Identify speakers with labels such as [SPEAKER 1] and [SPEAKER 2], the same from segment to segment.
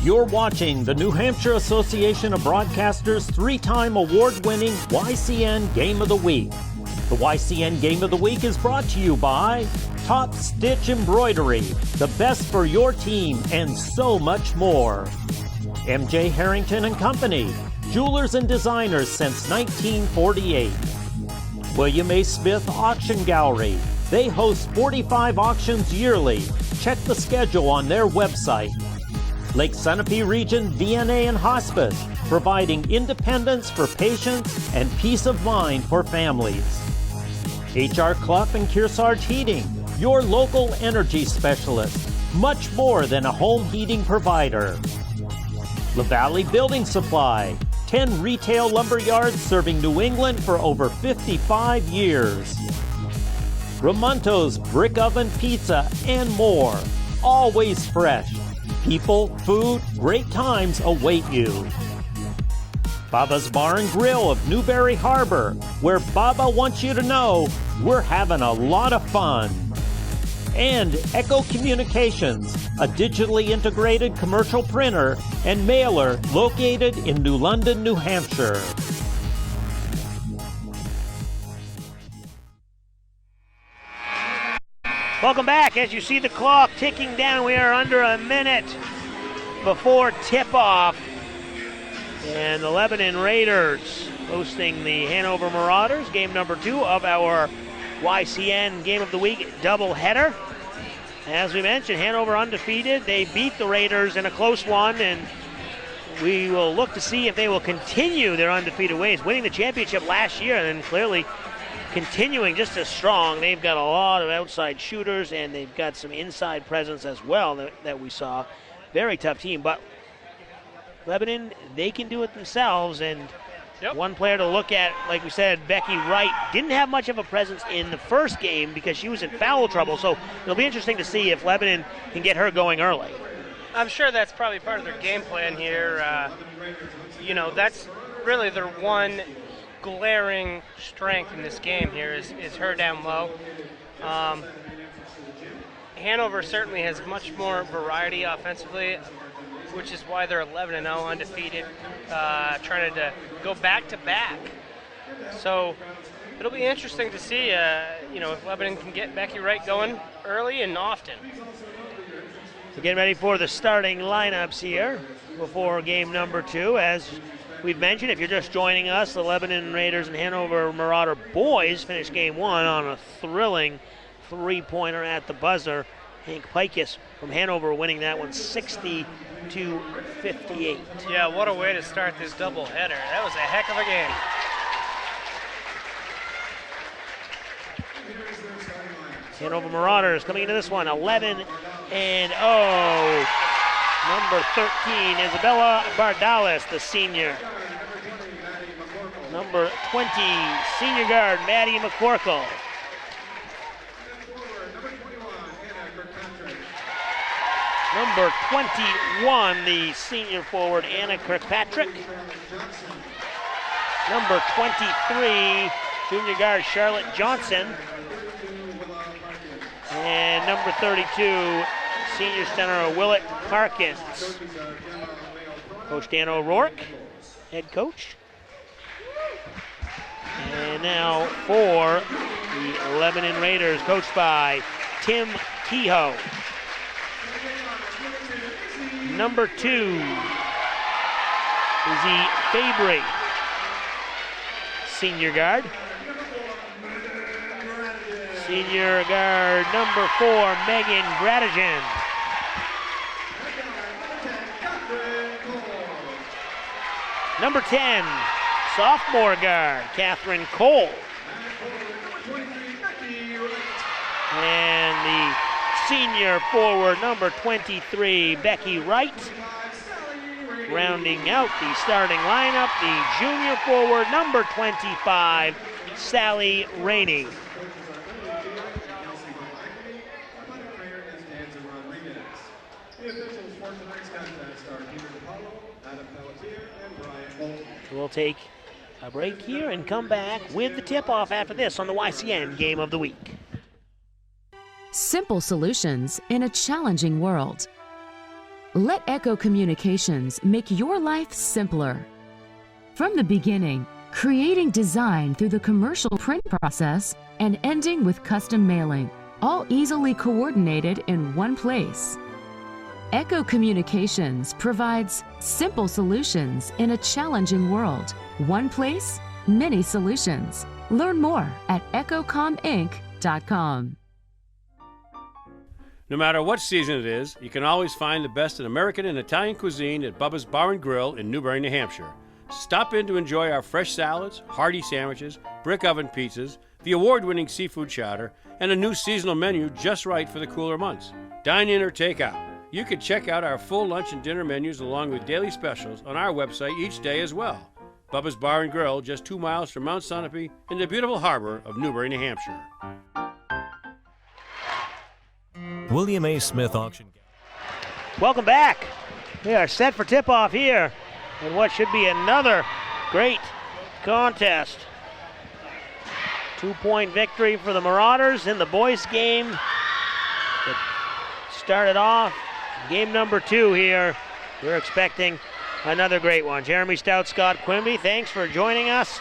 [SPEAKER 1] You're watching the New Hampshire Association of Broadcasters' three-time award-winning YCN Game of the Week. The YCN Game of the Week is brought to you by Top Stitch Embroidery, the best for your team, and so much more. MJ Harrington and Company, jewelers and designers since 1948. William A. Smith Auction Gallery. They host 45 auctions yearly. Check the schedule on their website. Lake Sunapee Region VNA and Hospice, providing independence for patients and peace of mind for families. H.R. Clough and Kearsarge Heating, your local energy specialist, much more than a home heating provider. La Valley Building Supply, 10 retail lumber yards serving New England for over 55 years. Ramonto's Brick Oven Pizza and more, always fresh. People, food, great times await you. Baba's Bar and Grill of Newberry Harbor, where Baba wants you to know we're having a lot of fun. And Echo Communications, a digitally integrated commercial printer and mailer located in New London, New Hampshire.
[SPEAKER 2] Welcome back. As you see the clock ticking down, we are under a minute before tip-off. And the Lebanon Raiders hosting the Hanover Marauders, game number 2 of our YCN Game of the Week doubleheader. As we mentioned, Hanover undefeated. They beat the Raiders in a close one, and we will look to see if they will continue their undefeated ways, winning the championship last year and then clearly continuing just as strong. They've got a lot of outside shooters, and they've got some inside presence as well that we saw. Very tough team, but Lebanon, they can do it themselves, and one player to look at, like we said, Becky Wright, didn't have much of a presence in the first game because she was in foul trouble, so it'll be interesting to see if Lebanon can get her going early.
[SPEAKER 3] I'm sure that's probably part of their game plan here. That's really their one glaring strength in this game here is her down low. Hanover certainly has much more variety offensively, which is why they're 11-0 undefeated, trying to go back-to-back. So it'll be interesting to see, if Lebanon can get Becky Wright going early and often.
[SPEAKER 2] So getting ready for the starting lineups here before game number 2. As we've mentioned, if you're just joining us, the Lebanon Raiders and Hanover Marauder boys finished game 1 on a thrilling three-pointer at the buzzer. Hank Pikus from Hanover winning that one 60-58.
[SPEAKER 3] Yeah, what a way to start this doubleheader. That was a heck of a game.
[SPEAKER 2] Hanover Marauders coming into this one 11-0. Number 13, Isabella Bardalis, the senior. Number 20, senior guard Maddie McCorkle. Number 21, the senior forward Anna Kirkpatrick. Number 23, junior guard Charlotte Johnson. And number 32, senior center Willett Parkins. Coach Dan O'Rourke, head coach. And now for the Lebanon Raiders, coached by Tim Kehoe. Number 2, Izzy Fabry, senior guard. Senior guard number 4, Megan Gradigan. Number 10, sophomore guard, Catherine Cole. And the senior forward, number 23, Becky Wright. Rounding out the starting lineup, the junior forward, number 25, Sally Rainey. We'll take a break here and come back with the tip-off after this on the YCN Game of the Week.
[SPEAKER 4] Simple solutions in a challenging world. Let Echo Communications make your life simpler. From the beginning, creating design through the commercial print process and ending with custom mailing, all easily coordinated in one place. Echo Communications provides simple solutions in a challenging world. One place, many solutions. Learn more at echocominc.com.
[SPEAKER 5] No matter what season it is, you can always find the best in American and Italian cuisine at Bubba's Bar and Grill in Newbury, New Hampshire. Stop in to enjoy our fresh salads, hearty sandwiches, brick oven pizzas, the award-winning seafood chowder, and a new seasonal menu just right for the cooler months. Dine in or take out. You can check out our full lunch and dinner menus along with daily specials on our website each day as well. Bubba's Bar and Grill, just 2 miles from Mount Sunapee in the beautiful harbor of Newbury, New Hampshire.
[SPEAKER 6] William A. Smith Auction.
[SPEAKER 2] Welcome back. We are set for tip-off here in what should be another great contest. 2-point victory for the Marauders in the boys' game that started off game number 2 here. We're expecting another great one. Jeremy Stout, Scott Quimby, thanks for joining us.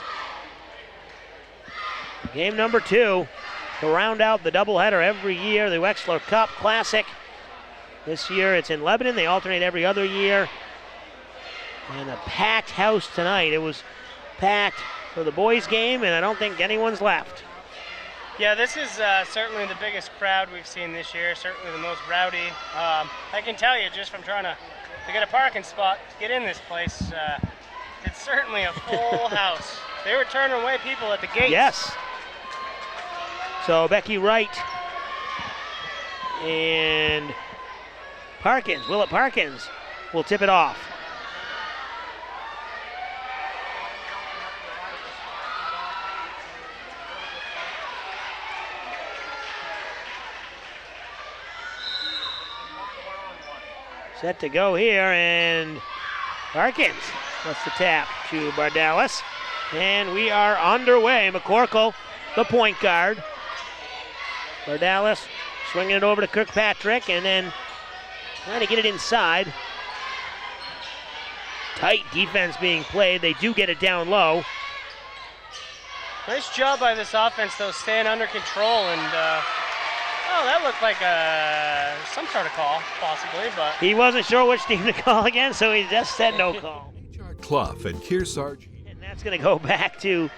[SPEAKER 2] Game number 2 to round out the doubleheader every year, the Wexler Cup Classic. This year it's in Lebanon. They alternate every other year. And a packed house tonight. It was packed for the boys' game, and I don't think anyone's left.
[SPEAKER 3] Yeah, this is certainly the biggest crowd we've seen this year, certainly the most rowdy. I can tell you just from trying to get a parking spot to get in this place, it's certainly a full house. They were turning away people at the gates.
[SPEAKER 2] Yes. So Becky Wright and Willett Parkins will tip it off. Set to go here, and Parkins gets the tap to Bardalis. And we are underway. McCorkle, the point guard. Bardalis swinging it over to Kirkpatrick, and then trying to get it inside. Tight defense being played. They do get it down low.
[SPEAKER 3] Nice job by this offense, though, staying under control, and that looked like some sort of call, possibly, but
[SPEAKER 2] he wasn't sure which team to call again, so he just said no call.
[SPEAKER 7] Clough and Kearsarge.
[SPEAKER 2] And that's going to go back to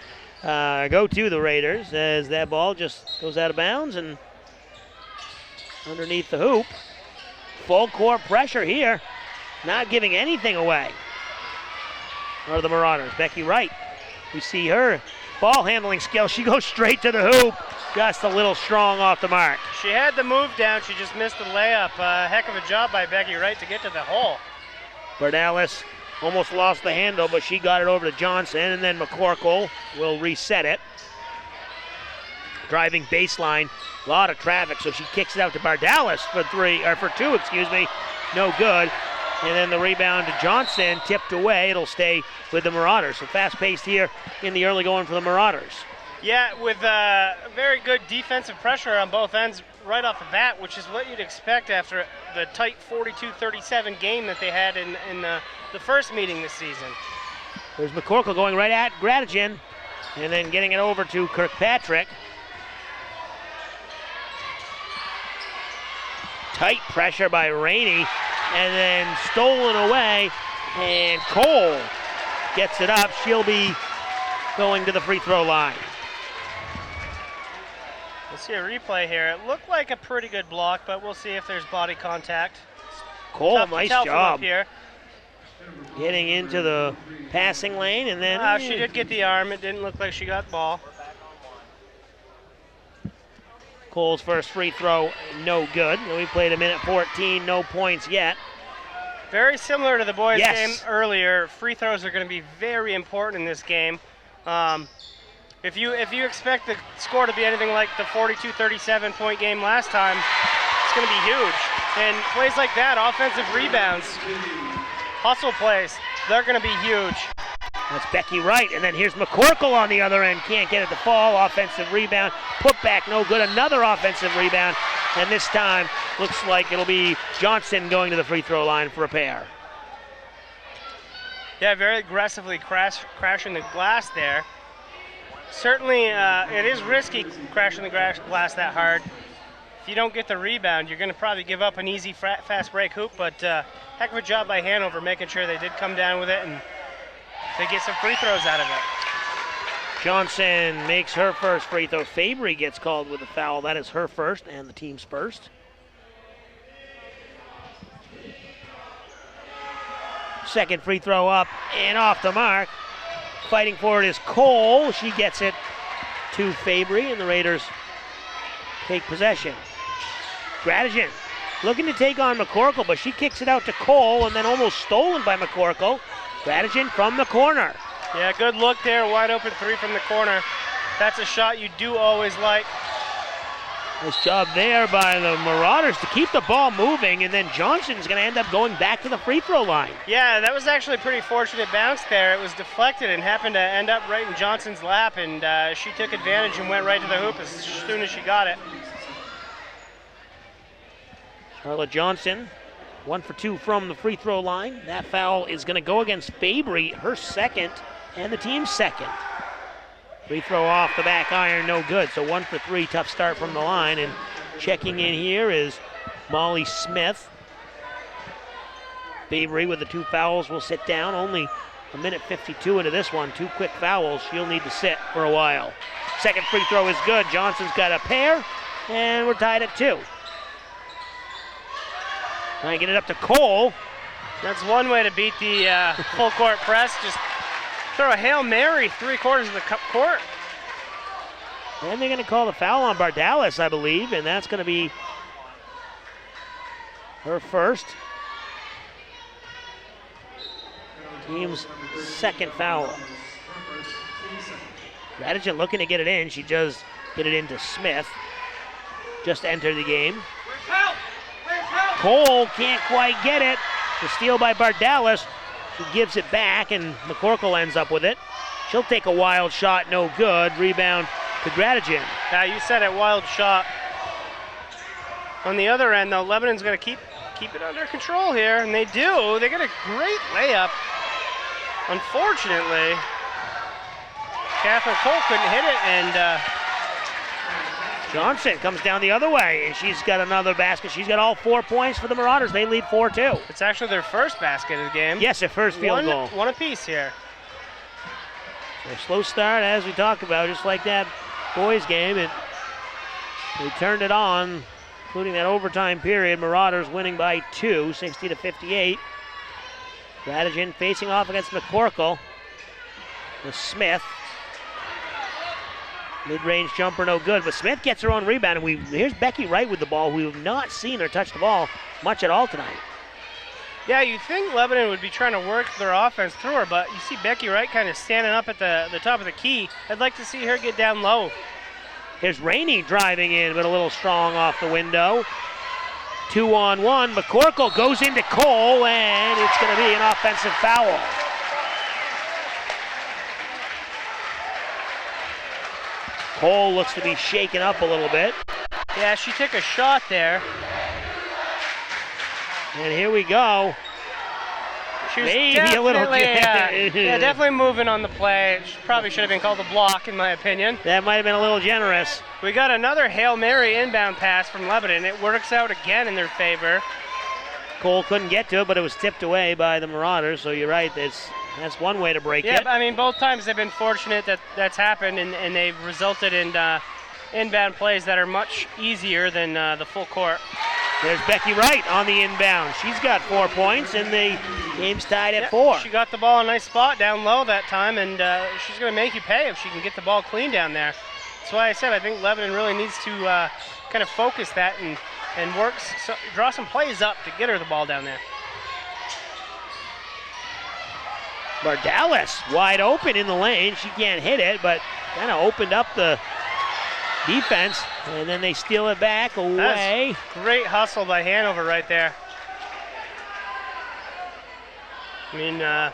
[SPEAKER 2] the Raiders as that ball just goes out of bounds and underneath the hoop. Full court pressure here, not giving anything away. Or the Marauders. Becky Wright, we see her ball handling skill. She goes straight to the hoop. Just a little strong off the mark.
[SPEAKER 3] She had the move down. She just missed the layup. Heck of a job by Becky Wright to get to the hole.
[SPEAKER 2] Bardalis almost lost the handle, but she got it over to Johnson, and then McCorkle will reset it. Driving baseline, a lot of traffic, so she kicks it out to Bardalis for two. No good. And then the rebound to Johnson, tipped away. It'll stay with the Marauders. So fast-paced here in the early going for the Marauders.
[SPEAKER 3] Yeah, with very good defensive pressure on both ends right off the bat, which is what you'd expect after the tight 42-37 game that they had in the first meeting this season.
[SPEAKER 2] There's McCorkle going right at Gradigan, and then getting it over to Kirkpatrick. Tight pressure by Rainey, and then stolen away, and Cole gets it up. She'll be going to the free throw line.
[SPEAKER 3] We'll see a replay here. It looked like a pretty good block, but we'll see if there's body contact.
[SPEAKER 2] Cole, nice job
[SPEAKER 3] here.
[SPEAKER 2] Getting into the passing lane, and then...
[SPEAKER 3] she did get the arm. It didn't look like she got the ball.
[SPEAKER 2] Cole's first free throw, no good. We played a minute 14, no points yet.
[SPEAKER 3] Very similar to the boys'
[SPEAKER 2] Yes.
[SPEAKER 3] game earlier. Free throws are going to be very important in this game. If you expect the score to be anything like the 42-37 point game last time, it's going to be huge. And plays like that, offensive rebounds, hustle plays, they're going to be huge.
[SPEAKER 2] That's Becky Wright, and then here's McCorkle on the other end. Can't get it to fall. Offensive rebound. Put back, no good. Another offensive rebound. And this time, looks like it'll be Johnson going to the free throw line for a pair.
[SPEAKER 3] Yeah, very aggressively crashing the glass there. Certainly, it is risky crashing the glass that hard. If you don't get the rebound, you're going to probably give up an easy, fast break hoop, but heck of a job by Hanover making sure they did come down with it and they get some free throws out of it.
[SPEAKER 2] Johnson makes her first free throw. Fabry gets called with a foul. That is her first and the team's first. Second free throw up and off the mark. Fighting for it is Cole. She gets it to Fabry, and the Raiders take possession. Gradigan looking to take on McCorkle, but she kicks it out to Cole, and then almost stolen by McCorkle. Gradigan from the corner.
[SPEAKER 3] Yeah, good look there. Wide open three from the corner. That's a shot you do always like.
[SPEAKER 2] Nice job there by the Marauders to keep the ball moving, and then Johnson's going to end up going back to the free throw line.
[SPEAKER 3] Yeah, that was actually a pretty fortunate bounce there. It was deflected and happened to end up right in Johnson's lap, and she took advantage and went right to the hoop as soon as she got it.
[SPEAKER 2] Charlotte Johnson, 1 for 2 from the free throw line. That foul is going to go against Fabry, her second, and the team's second. Free throw off the back iron, no good. So 1 for 3, tough start from the line. And checking in here is Molly Smith. Fabry with the 2 fouls will sit down. Only a minute 52 into this one. 2 quick fouls. She'll need to sit for a while. Second free throw is good. Johnson's got a pair, and we're tied at 2. Trying to get it up to Cole.
[SPEAKER 3] That's one way to beat the full court press. Just throw a Hail Mary 3/4 of the court.
[SPEAKER 2] And they're going to call the foul on Bardalis, I believe, and that's going to be her first. Team's second foul. Gradigan looking to get it in. She does get it into Smith. Just entered the game. Cole can't quite get it. The steal by Bardalis. She gives it back, and McCorkle ends up with it. She'll take a wild shot, no good. Rebound to Gradigan.
[SPEAKER 3] Now you said it, wild shot. On the other end, though, Lebanon's going to keep it under control here, and they do. They get a great layup. Unfortunately, Catherine Cole couldn't hit it, and
[SPEAKER 2] Johnson comes down the other way, and she's got another basket. She's got all 4 points for the Marauders. They lead 4-2.
[SPEAKER 3] it's actually their first basket of the game.
[SPEAKER 2] Yes, their first field goal.
[SPEAKER 3] One apiece here.
[SPEAKER 2] So slow start, as we talked about, just like that boys game. And they turned it on, including that overtime period. Marauders winning by 2, 60-58. Gradigan facing off against McCorkle. With Smith. Mid-range jumper, no good, but Smith gets her own rebound, and here's Becky Wright with the ball. We have not seen her touch the ball much at all tonight.
[SPEAKER 3] Yeah, you think Lebanon would be trying to work their offense through her, but you see Becky Wright kind of standing up at the top of the key. I'd like to see her get down low.
[SPEAKER 2] Here's Rainey driving in, but a little strong off the window. 2-on-1. McCorkle goes into Cole, and it's going to be an offensive foul. Cole looks to be shaken up a little bit.
[SPEAKER 3] Yeah, she took a shot there.
[SPEAKER 2] And here we go.
[SPEAKER 3] She was
[SPEAKER 2] Maybe a little.
[SPEAKER 3] definitely moving on the play. She probably should have been called a block, in my opinion.
[SPEAKER 2] That might have been a little generous.
[SPEAKER 3] We got another Hail Mary inbound pass from Lebanon. It works out again in their favor.
[SPEAKER 2] Cole couldn't get to it, but it was tipped away by the Marauders, so you're right. That's one way to break it.
[SPEAKER 3] Yeah, I mean, both times they've been fortunate that that's happened, and they've resulted in inbound plays that are much easier than the full court.
[SPEAKER 2] There's Becky Wright on the inbound. She's got 4 points, and the game's tied at 4.
[SPEAKER 3] She got the ball in a nice spot down low that time, and she's going to make you pay if she can get the ball clean down there. That's why I said I think Lebanon really needs to kind of focus that and draw some plays up to get her the ball down there.
[SPEAKER 2] Bardalis wide open in the lane. She can't hit it, but kind of opened up the defense, and then they steal it back away.
[SPEAKER 3] That's great hustle by Hanover right there. I mean,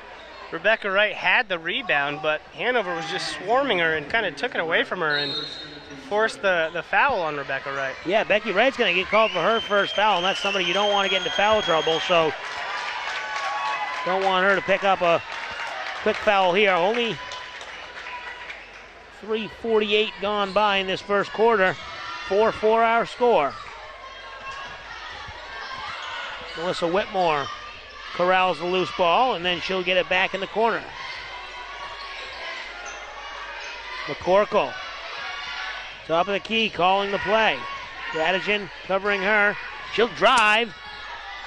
[SPEAKER 3] Rebecca Wright had the rebound, but Hanover was just swarming her and kind of took it away from her and forced the foul on Rebecca Wright.
[SPEAKER 2] Yeah, Becky Wright's going to get called for her first foul, and that's somebody you don't want to get into foul trouble, so don't want her to pick up a quick foul here. Only 3:48 gone by in this first quarter. 4-4 our score. Melissa Whitmore corrals the loose ball, and then she'll get it back in the corner. McCorkle, top of the key, calling the play. Radigan covering her. She'll drive,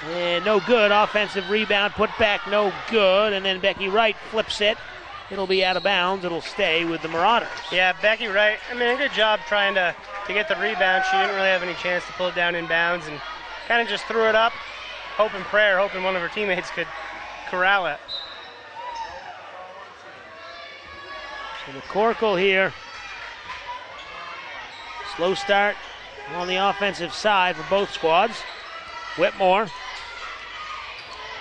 [SPEAKER 2] and no good. Offensive rebound, put back, no good. And then Becky Wright flips it. It'll be out of bounds. It'll stay with the Marauders.
[SPEAKER 3] Yeah, Becky Wright, I mean, a good job trying to get the rebound. She didn't really have any chance to pull it down in bounds and kind of just threw it up, hoping one of her teammates could corral it.
[SPEAKER 2] So McCorkle here. Slow start on the offensive side for both squads. Whitmore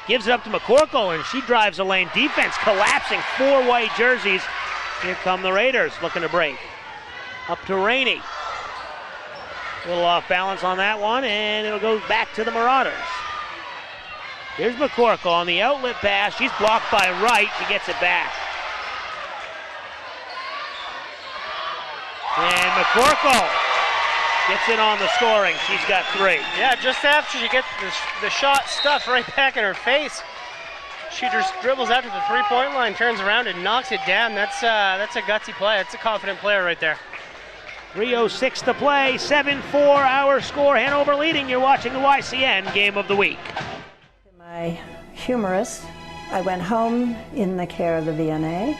[SPEAKER 2] gives it up to McCorkle, and she drives the lane. Defense collapsing, 4 white jerseys. Here come the Raiders looking to break. Up to Rainey. A little off balance on that one, and it'll go back to the Marauders. Here's McCorkle on the outlet pass. She's blocked by Wright. She gets it back. And McCorkle gets in on the scoring. She's got 3.
[SPEAKER 3] Yeah, just after she gets the shot stuffed right back in her face, she just dribbles out to the three-point line, turns around and knocks it down. That's a gutsy play. That's a confident player right there.
[SPEAKER 2] 3:06 to play, 7-4 our score. Hanover leading. You're watching the YCN Game of the Week.
[SPEAKER 8] My humorist, I went home in the care of the VNA,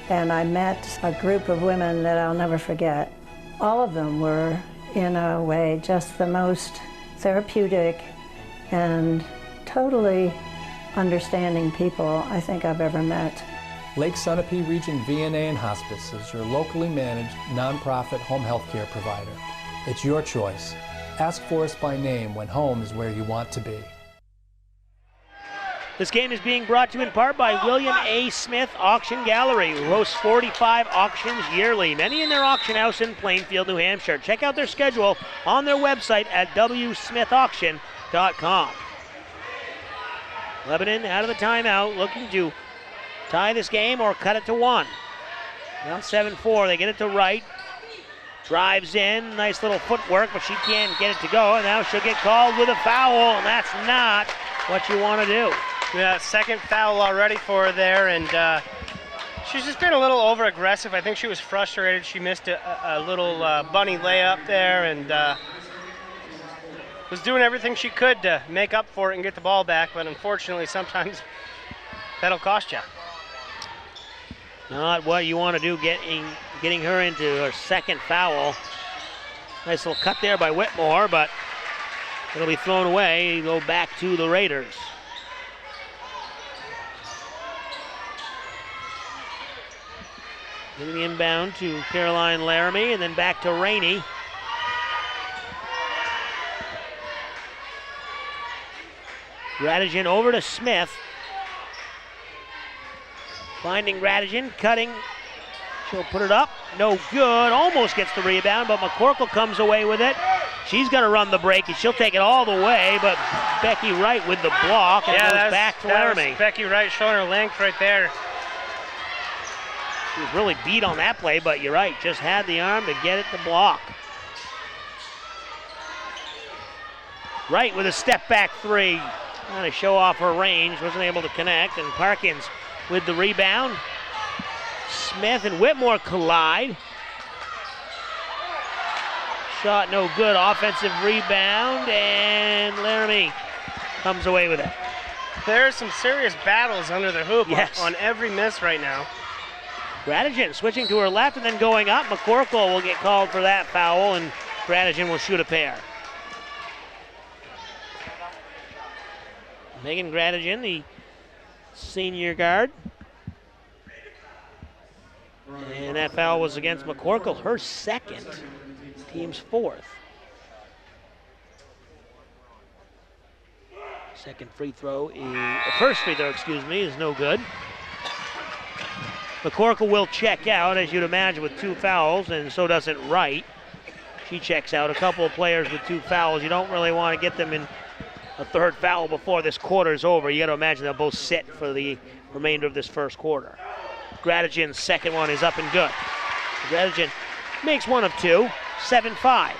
[SPEAKER 8] and I met a group of women that I'll never forget. All of them were, in a way, just the most therapeutic and totally understanding people I think I've ever met.
[SPEAKER 9] Lake Sunapee Region VNA and Hospice is your locally managed nonprofit home health care provider. It's your choice. Ask for us by name when home is where you want to be.
[SPEAKER 2] This game is being brought to you in part by William A. Smith Auction Gallery, who hosts 45 auctions yearly, many in their auction house in Plainfield, New Hampshire. Check out their schedule on their website at wsmithauction.com. Lebanon out of the timeout, looking to tie this game or cut it to 1. Now 7-4, they get it to Wright. Drives in, nice little footwork, but she can't get it to go. And now she'll get called with a foul, and that's not what you want to do.
[SPEAKER 3] Yeah, second foul already for her there, and she's just been a little over-aggressive. I think she was frustrated. She missed a little bunny layup there, and was doing everything she could to make up for it and get the ball back, but unfortunately sometimes that'll cost you.
[SPEAKER 2] Not what you want to do, getting her into her second foul. Nice little cut there by Whitmore, but it'll be thrown away. Go back to the Raiders. Giving the inbound to Caroline Laramie, and then back to Rainey. Radigan over to Smith. Finding Radigan, cutting. She'll put it up. No good. Almost gets the rebound, but McCorkle comes away with it. She's going to run the break, and she'll take it all the way, but Becky Wright with the block, and it goes back to Laramie.
[SPEAKER 3] Becky Wright showing her length right there.
[SPEAKER 2] She was really beat on that play, but you're right, just had the arm to get it to block. Wright with a step-back 3. Trying to show off her range, wasn't able to connect, and Parkins with the rebound. Smith and Whitmore collide. Shot no good, offensive rebound, and Laramie comes away with it.
[SPEAKER 3] There's some serious battles under the hoop on every miss right now.
[SPEAKER 2] Radigan switching to her left and then going up. McCorkle will get called for that foul, and Gradigan will shoot a pair. Megan Gradigan, the senior guard. And that foul was against McCorkle, her second, team's fourth. Second free throw first free throw, is no good. McCorkle will check out, as you'd imagine, with 2 fouls, and so doesn't Wright. She checks out. A couple of players with 2 fouls. You don't really want to get them in a third foul before this quarter's over. You got to imagine they'll both sit for the remainder of this first quarter. Gradigan's second one is up and good. Gradigan makes 1 of 2, 7-5.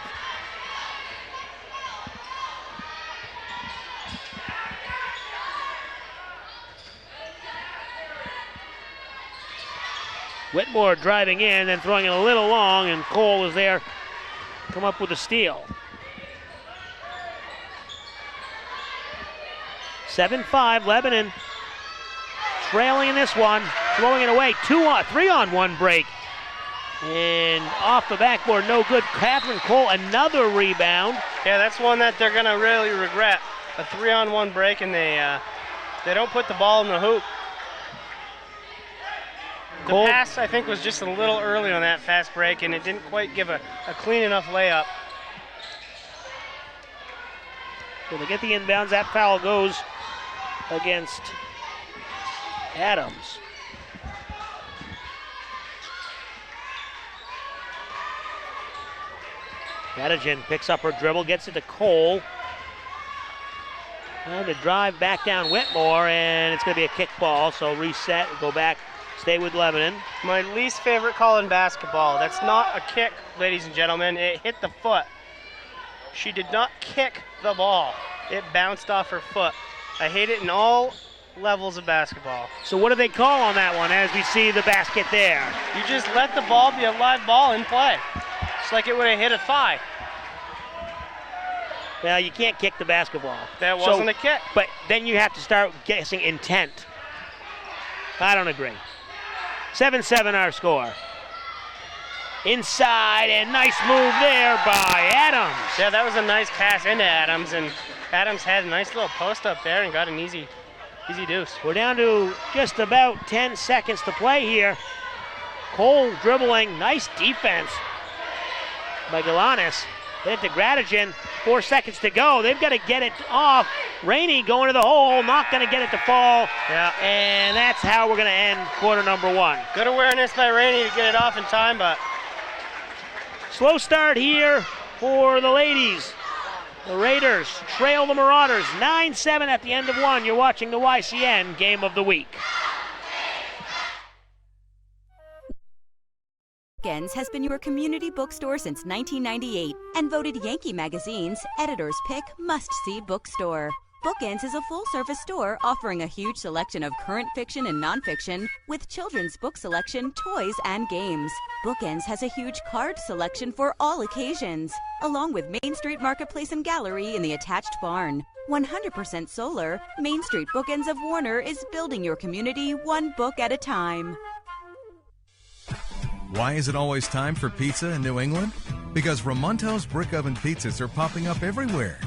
[SPEAKER 2] Whitmore driving in and throwing it a little long, and Cole is there, come up with a steal. 7-5, Lebanon trailing in this one, throwing it away, 3-on-1 break. And off the backboard, no good. Catherine Cole, another rebound.
[SPEAKER 3] Yeah, that's one that they're gonna really regret. A 3-on-1 break, and they don't put the ball in the hoop. The
[SPEAKER 2] Cole,
[SPEAKER 3] pass, I think, was just a little early on that fast break, and it didn't quite give a clean enough layup.
[SPEAKER 2] So they get the inbounds. That foul goes against Adams. Gradigan picks up her dribble, gets it to Cole. And to drive back down Whitmore, and it's going to be a kick ball, so reset, go back, stay with Lebanon.
[SPEAKER 3] My least favorite call in basketball. That's not a kick, ladies and gentlemen. It hit the foot. She did not kick the ball. It bounced off her foot. I hate it in all levels of basketball.
[SPEAKER 2] So what do they call on that one as we see the basket there?
[SPEAKER 3] You just let the ball be a live ball in play. It's like it would have hit a thigh.
[SPEAKER 2] Well, you can't kick the basketball.
[SPEAKER 3] That wasn't a kick.
[SPEAKER 2] But then you have to start guessing intent. I don't agree. 7-7 our score. Inside, and nice move there by Adams.
[SPEAKER 3] Yeah, that was a nice pass into Adams, and Adams had a nice little post up there and got an easy deuce.
[SPEAKER 2] We're down to just about 10 seconds to play here. Cole dribbling, nice defense by Galanis. Hit it to Gradigan, 4 seconds to go. They've got to get it off. Rainey going to the hole, not going to get it to fall.
[SPEAKER 3] Yeah.
[SPEAKER 2] And that's how we're going to end quarter number 1.
[SPEAKER 3] Good awareness by Rainey to get it off in time, but
[SPEAKER 2] slow start here for the ladies. The Raiders trail the Marauders 9-7 at the end of 1. You're watching the YCN Game of the Week.
[SPEAKER 10] Bookends has been your community bookstore since 1998 and voted Yankee Magazine's Editor's Pick Must-See Bookstore. Bookends is a full-service store offering a huge selection of current fiction and nonfiction with children's book selection, toys, and games. Bookends has a huge card selection for all occasions, along with Main Street Marketplace and Gallery in the attached barn. 100% solar, Main Street Bookends of Warner is building your community one book at a time.
[SPEAKER 11] Why is it always time for pizza in New England? Because Ramonto's brick oven pizzas are popping up everywhere.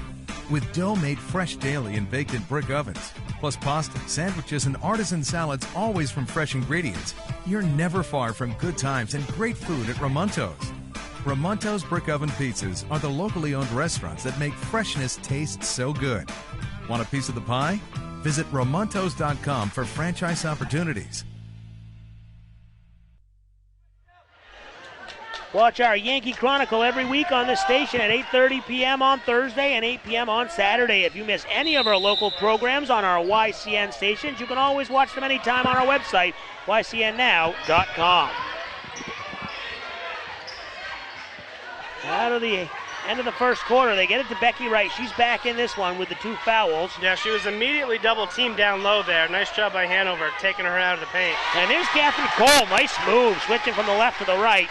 [SPEAKER 11] With dough made fresh daily and baked in brick ovens, plus pasta, sandwiches, and artisan salads always from fresh ingredients, you're never far from good times and great food at Ramonto's. Ramonto's brick oven pizzas are the locally owned restaurants that make freshness taste so good. Want a piece of the pie? Visit Ramontos.com for franchise opportunities.
[SPEAKER 2] Watch our Yankee Chronicle every week on this station at 8:30 p.m. on Thursday and 8 p.m. on Saturday. If you miss any of our local programs on our YCN stations, you can always watch them anytime on our website, ycnnow.com. Out of the end of the first quarter, they get it to Becky Wright. She's back in this one with the 2 fouls.
[SPEAKER 3] yeah, she was immediately double teamed down low there. Nice job by Hanover taking her out of the paint.
[SPEAKER 2] And there's Catherine Cole. Nice move, switching from the left to the right.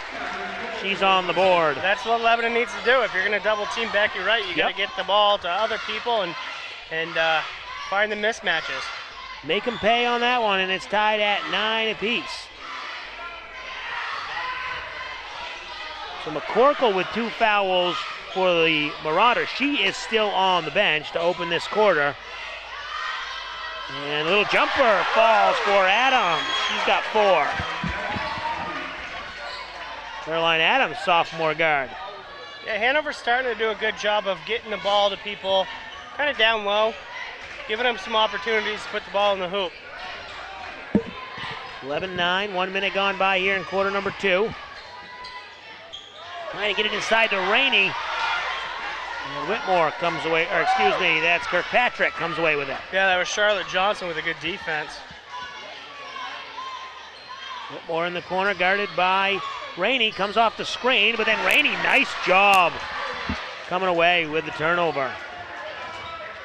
[SPEAKER 2] She's on the board.
[SPEAKER 3] That's what Lebanon needs to do. If you're going to double team Becky Wright, you got to get the ball to other people and find the mismatches.
[SPEAKER 2] Make them pay on that one, and it's tied at 9 apiece. So McCorkle with 2 fouls for the Marauders. She is still on the bench to open this quarter. And a little jumper falls for Adams. She's got 4. Caroline Adams, sophomore guard.
[SPEAKER 3] Yeah, Hanover's starting to do a good job of getting the ball to people kind of down low, giving them some opportunities to put the ball in the hoop.
[SPEAKER 2] 11-9, 1 minute gone by here in quarter number 2. Trying to get it inside to Rainey. And Whitmore comes away, or excuse me, that's Kirkpatrick comes away with it.
[SPEAKER 3] Yeah, that was Charlotte Johnson with a good defense.
[SPEAKER 2] Whitmore in the corner, guarded by Rainey, comes off the screen, but then Rainey, nice job coming away with the turnover.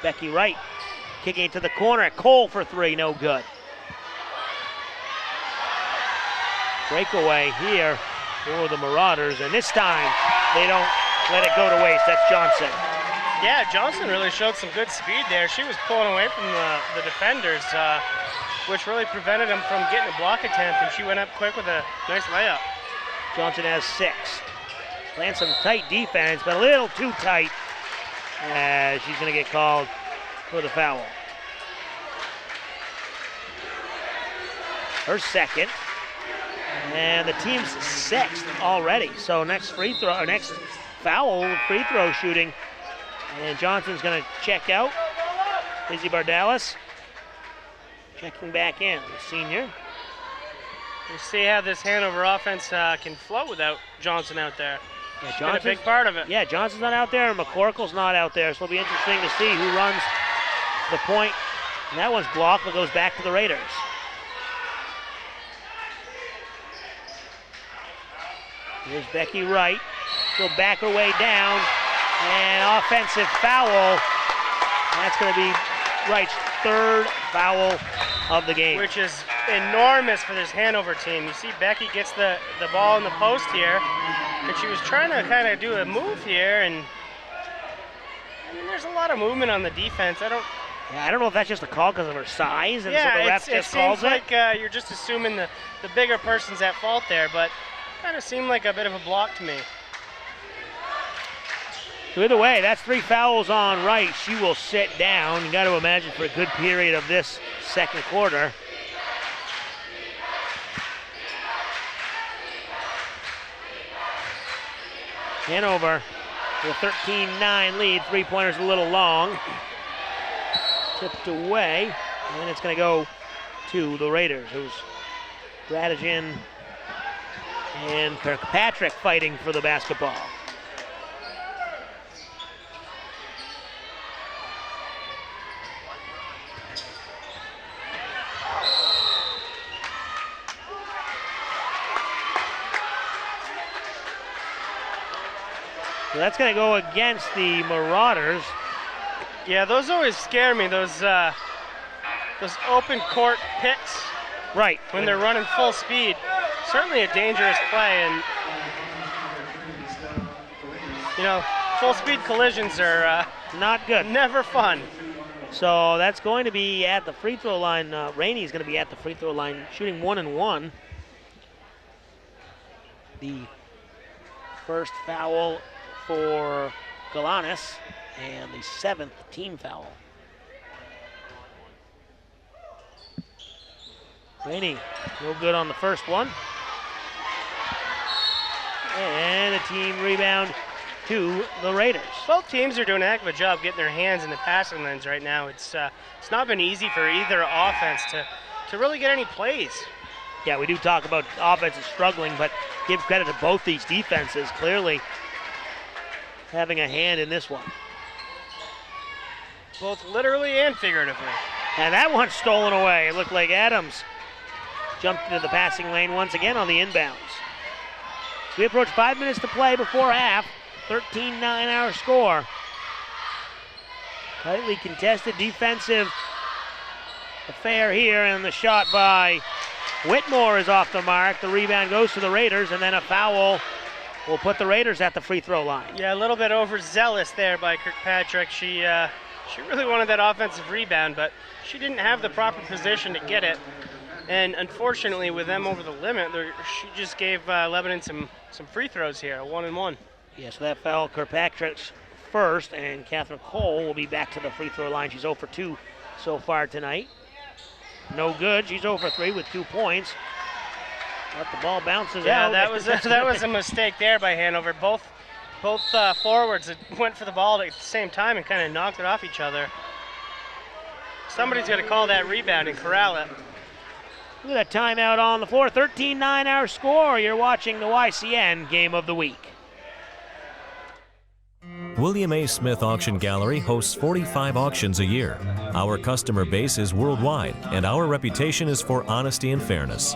[SPEAKER 2] Becky Wright kicking it to the corner. Cole for 3, no good. Breakaway here for the Marauders, and this time they don't let it go to waste. That's Johnson.
[SPEAKER 3] Yeah, Johnson really showed some good speed there. She was pulling away from the defenders, which really prevented them from getting a block attempt, and she went up quick with a nice layup.
[SPEAKER 2] Johnson has 6. Playing some tight defense, but a little too tight as she's going to get called for the foul. Her second, and the team's 6th already. So next free throw, or next foul, free throw shooting, and Johnson's going to check out. Izzy Bardalis checking back in, the senior.
[SPEAKER 3] You see how this Hanover offense can flow without Johnson out there.
[SPEAKER 2] Yeah,
[SPEAKER 3] She's been a big part of it.
[SPEAKER 2] Yeah, Johnson's not out there, and McCorkle's not out there, so it'll be interesting to see who runs the point. And that one's blocked, but goes back to the Raiders. Here's Becky Wright. She'll back her way down, and offensive foul. That's going to be Wright's 3rd foul of the game.
[SPEAKER 3] Which is enormous for this Hanover team. You see Becky gets the ball in the post here, and she was trying to kind of do a move here, and I mean, there's a lot of movement on the defense. I don't know if that's just a call because of her size, and so the ref just calls it. It seems like you're just assuming the bigger person's at fault there, but kind of seemed like a bit of a block to me.
[SPEAKER 2] So either way, that's 3 fouls on Wright. She will sit down. You got to imagine for a good period of this second quarter. Hanover with a 13-9 lead. 3-pointer's a little long. Tipped away, and it's going to go to the Raiders, who's Gradigan and Kirkpatrick fighting for the basketball. So that's going to go against the Marauders.
[SPEAKER 3] Yeah, those always scare me, those open court picks.
[SPEAKER 2] Right.
[SPEAKER 3] When they're running full speed. Certainly a dangerous play, and you know, full speed collisions are
[SPEAKER 2] not good.
[SPEAKER 3] Never fun.
[SPEAKER 2] So that's going to be at the free throw line. Rainey's going to be at the free throw line shooting 1-1. The first foul for Galanis and the 7th team foul. Rainey, no good on the first one. And a team rebound to the Raiders.
[SPEAKER 3] Both teams are doing a heck of a job getting their hands in the passing lanes right now. It's not been easy for either offense to really get any plays.
[SPEAKER 2] Yeah, we do talk about offenses struggling, but give credit to both these defenses clearly having a hand in this one.
[SPEAKER 3] Both literally and figuratively.
[SPEAKER 2] And that one's stolen away. It looked like Adams jumped into the passing lane once again on the inbounds. So we approach 5 minutes to play before half. 13-9 our score. Tightly contested defensive affair here, and the shot by Whitmore is off the mark. The rebound goes to the Raiders, and then a foul will put the Raiders at the free throw line.
[SPEAKER 3] Yeah, a little bit overzealous there by Kirkpatrick. She really wanted that offensive rebound, but she didn't have the proper position to get it. And unfortunately, with them over the limit, she just gave Lebanon some free throws here, a 1-and-1.
[SPEAKER 2] Yeah, so that foul, Kirkpatrick's first, and Catherine Cole will be back to the free throw line. She's 0 for 2 so far tonight. No good. She's 0 for 3 with 2 points. But the ball bounces out.
[SPEAKER 3] Yeah, that was a mistake there by Hanover. Both forwards went for the ball at the same time and kind of knocked it off each other. Somebody's going to call that rebound and corral it.
[SPEAKER 2] Look at that timeout on the floor. 13-9 our score. You're watching the YCN Game of the Week.
[SPEAKER 6] William A. Smith Auction Gallery hosts 45 auctions a year. Our customer base is worldwide, and our reputation is for honesty and fairness.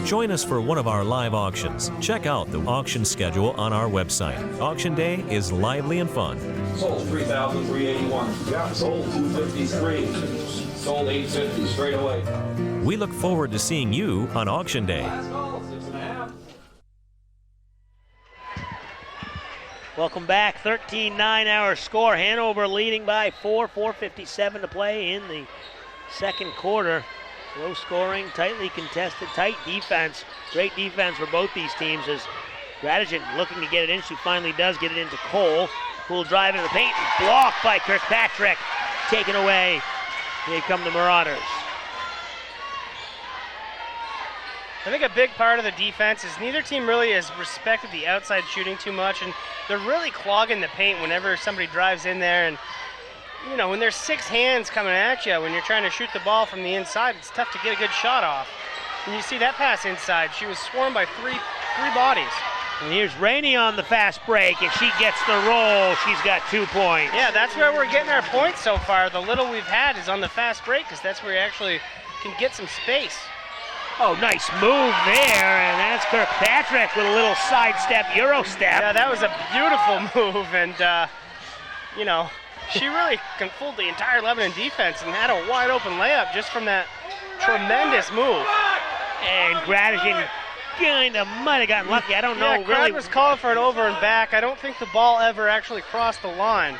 [SPEAKER 6] Join us for one of our live auctions. Check out the auction schedule on our website. Auction day is lively and fun.
[SPEAKER 12] Sold $3,381. Yeah, sold $253. Sold $850 straight away.
[SPEAKER 6] We look forward to seeing you on auction day.
[SPEAKER 2] Welcome back. 13-9 our score. Hanover leading by 4. 4:57 to play in the second quarter. Low scoring, tightly contested, tight defense. Great defense for both these teams as Gradigan looking to get it in. She finally does get it into Cole, who will drive into the paint. Blocked by Kirkpatrick. Taken away. Here come the Marauders.
[SPEAKER 3] I think a big part of the defense is neither team really has respected the outside shooting too much, and they're really clogging the paint whenever somebody drives in there. And, you know, when there's 6 hands coming at you when you're trying to shoot the ball from the inside, it's tough to get a good shot off. And you see that pass inside. She was swarmed by three bodies.
[SPEAKER 2] And here's Rainey on the fast break. If she gets the roll, she's got 2 points.
[SPEAKER 3] Yeah, that's where we're getting our points so far. The little we've had is on the fast break because that's where you actually can get some space.
[SPEAKER 2] Oh, nice move there, and that's Kirkpatrick with a little sidestep, Euro step.
[SPEAKER 3] Yeah, that was a beautiful move, and, you know, she really fooled the entire Lebanon defense and had a wide-open layup just from that tremendous move.
[SPEAKER 2] And Gradigan kind of might have gotten lucky. I don't know.
[SPEAKER 3] Yeah, Crad was calling for it over and back. I don't think the ball ever actually crossed the line.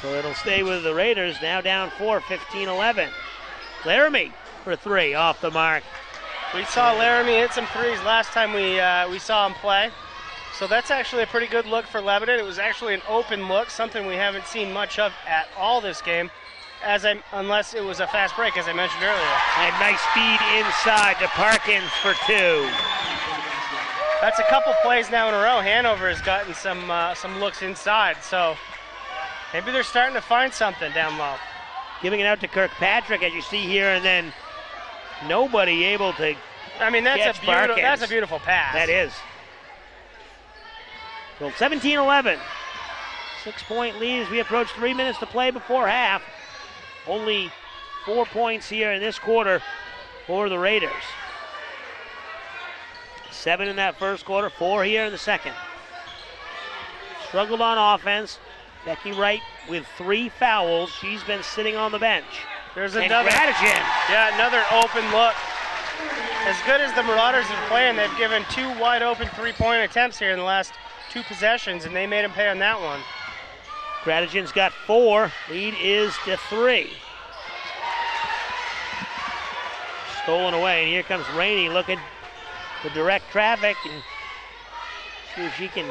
[SPEAKER 2] So it'll stay with the Raiders, now down 4, 15-11. Laramie for 3 off the mark.
[SPEAKER 3] We saw Laramie hit some threes last time we saw him play. So that's actually a pretty good look for Lebanon. It was actually an open look, something we haven't seen much of at all this game, unless it was a fast break, as I mentioned earlier.
[SPEAKER 2] And nice feed inside to Parkins for 2.
[SPEAKER 3] That's a couple plays now in a row. Hanover has gotten some looks inside, so maybe they're starting to find something down low.
[SPEAKER 2] Giving it out to Kirkpatrick, as you see here, and then nobody able to.
[SPEAKER 3] I mean, that's a beautiful pass.
[SPEAKER 2] That is. So 17-11. 6-point lead as we approach 3 minutes to play before half. Only 4 points here in this quarter for the Raiders. 7 in that first quarter, 4 here in the second. Struggled on offense. Becky Wright with 3 fouls. She's been sitting on the bench.
[SPEAKER 3] There's
[SPEAKER 2] and
[SPEAKER 3] another.
[SPEAKER 2] Gradigan.
[SPEAKER 3] Yeah, another open look. As good as the Marauders are playing, they've given 2 wide open 3-point attempts here in the last 2 possessions, and they made them pay on that one.
[SPEAKER 2] Gradigan's got 4. Lead is to 3. Stolen away, and here comes Rainey looking to direct traffic and see if she can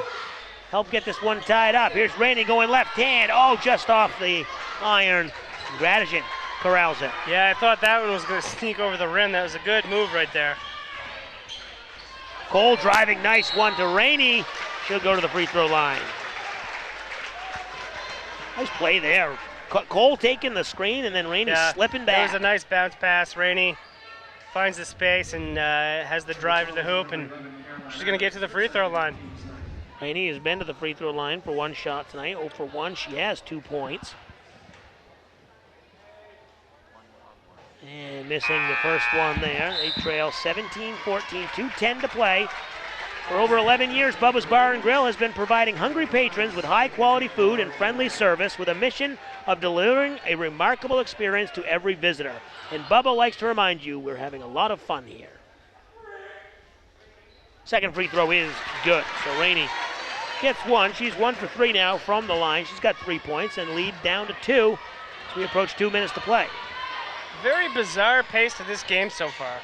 [SPEAKER 2] help get this one tied up. Here's Rainey going left hand. Oh, just off the iron. Gradigan corrals it.
[SPEAKER 3] Yeah, I thought that one was going to sneak over the rim. That was a good move right there.
[SPEAKER 2] Cole driving, nice one to Rainey. She'll go to the free throw line. Nice play there. Cole taking the screen and then Rainey slipping back.
[SPEAKER 3] It was a nice bounce pass. Rainey finds the space and has the drive to the hoop, and she's going to get to the free throw line.
[SPEAKER 2] Rainey has been to the free throw line for 1 shot tonight. 0 for 1. She has 2 points. And missing the first one there. They trail 17-14, 2:10 to play. For over 11 years, Bubba's Bar and Grill has been providing hungry patrons with high-quality food and friendly service with a mission of delivering a remarkable experience to every visitor. And Bubba likes to remind you we're having a lot of fun here. Second free throw is good. So Rainey gets 1. She's 1 for 3 now from the line. She's got 3 points and lead down to 2 as we approach 2 minutes to play.
[SPEAKER 3] Very bizarre pace to this game so far.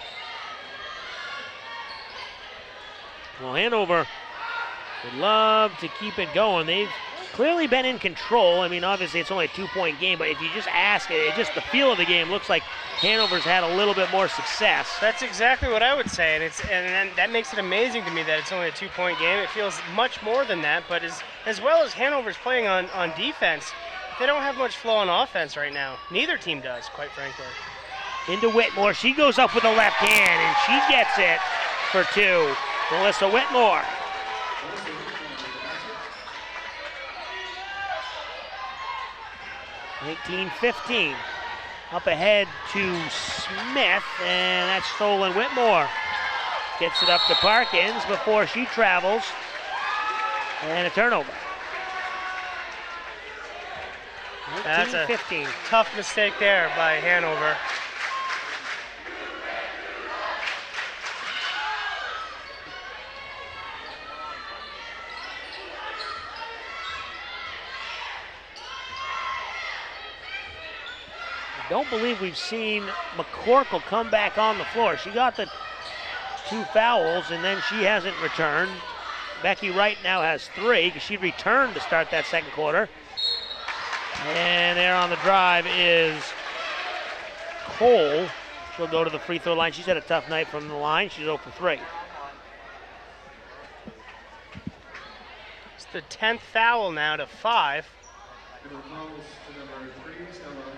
[SPEAKER 2] Well, Hanover would love to keep it going. They've clearly been in control. I mean, obviously it's only a 2-point game, but if you just ask it, just the feel of the game looks like Hanover's had a little bit more success.
[SPEAKER 3] That's exactly what I would say, and that makes it amazing to me that it's only a 2-point game. It feels much more than that, but as well as Hanover's playing on defense, they don't have much flow on offense right now. Neither team does, quite frankly.
[SPEAKER 2] Into Whitmore. She goes up with the left hand, and she gets it for 2. Melissa Whitmore. (18-15). Up ahead to Smith, and that's stolen. Whitmore gets it up to Parkins before she travels, and a turnover.
[SPEAKER 3] That's a
[SPEAKER 2] 15.
[SPEAKER 3] tough mistake there by Hanover.
[SPEAKER 2] Don't believe we've seen McCorkle come back on the floor. She got the 2 fouls, and then she hasn't returned. Becky Wright now has 3 because she returned to start that second quarter. And there on the drive is Cole. She'll go to the free throw line. She's had a tough night from the line. She's 0 for 3.
[SPEAKER 3] It's the 10th foul now to 5.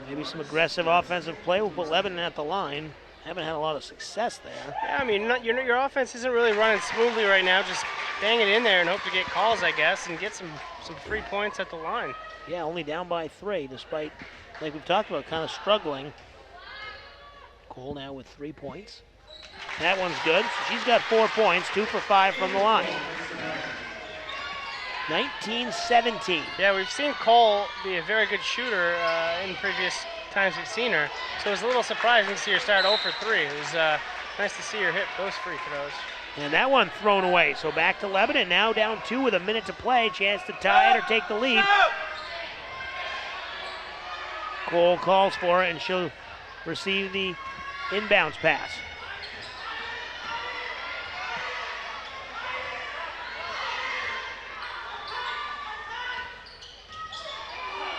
[SPEAKER 2] Maybe some aggressive offensive play will put Lebanon at the line. Haven't had a lot of success there.
[SPEAKER 3] Yeah, I mean, your offense isn't really running smoothly right now. Just bang it in there and hope to get calls, I guess, and get some free points at the line.
[SPEAKER 2] Yeah, only down by 3, despite, like we've talked about, kind of struggling. Cole now with 3 points. That one's good. So she's got 4 points, 2 for 5 from the line. 19-17.
[SPEAKER 3] Yeah, we've seen Cole be a very good shooter in previous times we've seen her. So it was a little surprising to see her start 0 for 3. It was nice to see her hit those free throws.
[SPEAKER 2] And that one thrown away. So back to Lebanon, now down 2 with a minute to play. Chance to tie it or take the lead. Cole calls for it, and she'll receive the inbounds pass.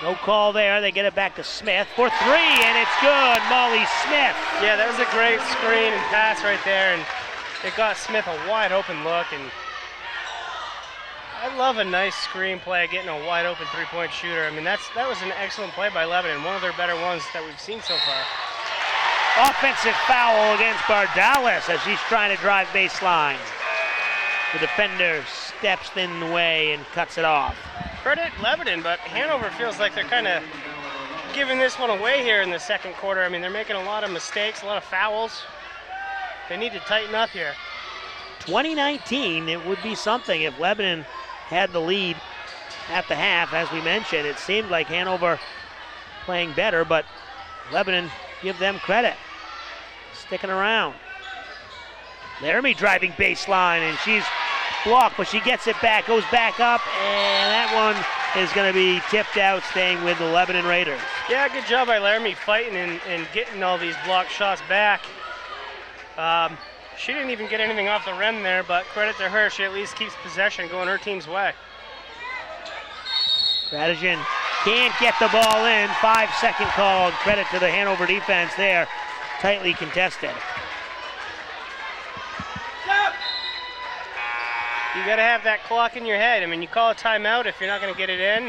[SPEAKER 2] No call there. They get it back to Smith for 3, and it's good. Molly Smith.
[SPEAKER 3] Yeah, that was a great screen and pass right there, and it got Smith a wide open look. And I love a nice screen play, getting a wide open 3-point shooter. I mean, that was an excellent play by Lebanon, one of their better ones that we've seen so far.
[SPEAKER 2] Offensive foul against Bardalis as she's trying to drive baseline. The defender steps in the way and cuts it off.
[SPEAKER 3] Credit Lebanon, but Hanover feels like they're kind of giving this one away here in the second quarter. I mean, they're making a lot of mistakes, a lot of fouls. They need to tighten up here.
[SPEAKER 2] 2019, it would be something if Lebanon had the lead at the half. As we mentioned, it seemed like Hanover playing better, but Lebanon, give them credit. Sticking around. Laramie driving baseline, and she's blocked, but she gets it back, goes back up, and that one is going to be tipped out, staying with the Lebanon Raiders.
[SPEAKER 3] Yeah, good job by Laramie fighting and getting all these blocked shots back. She didn't even get anything off the rim there, but credit to her, she at least keeps possession going her team's way.
[SPEAKER 2] Gradijan can't get the ball in. 5-second call. Credit to the Hanover defense there. Tightly contested.
[SPEAKER 3] You got to have that clock in your head. I mean, you call a timeout if you're not going to get it in,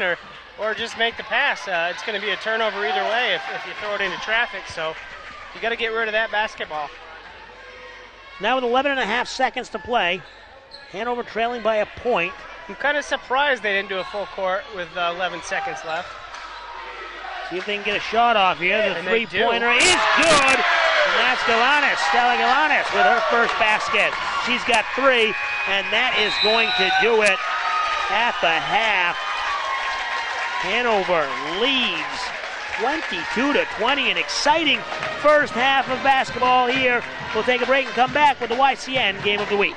[SPEAKER 3] or just make the pass. It's going to be a turnover either way if you throw it into traffic. So you got to get rid of that basketball.
[SPEAKER 2] Now with 11.5 seconds to play, Hanover trailing by a point.
[SPEAKER 3] I'm kind of surprised they didn't do a full court with 11 seconds left.
[SPEAKER 2] See if they can get a shot off here. The three-pointer is good. And that's Galanis, Stella Galanis with her first basket. She's got 3, and that is going to do it at the half. Hanover leads 22-20. An exciting first half of basketball here. We'll take a break and come back with the YCN Game of the Week.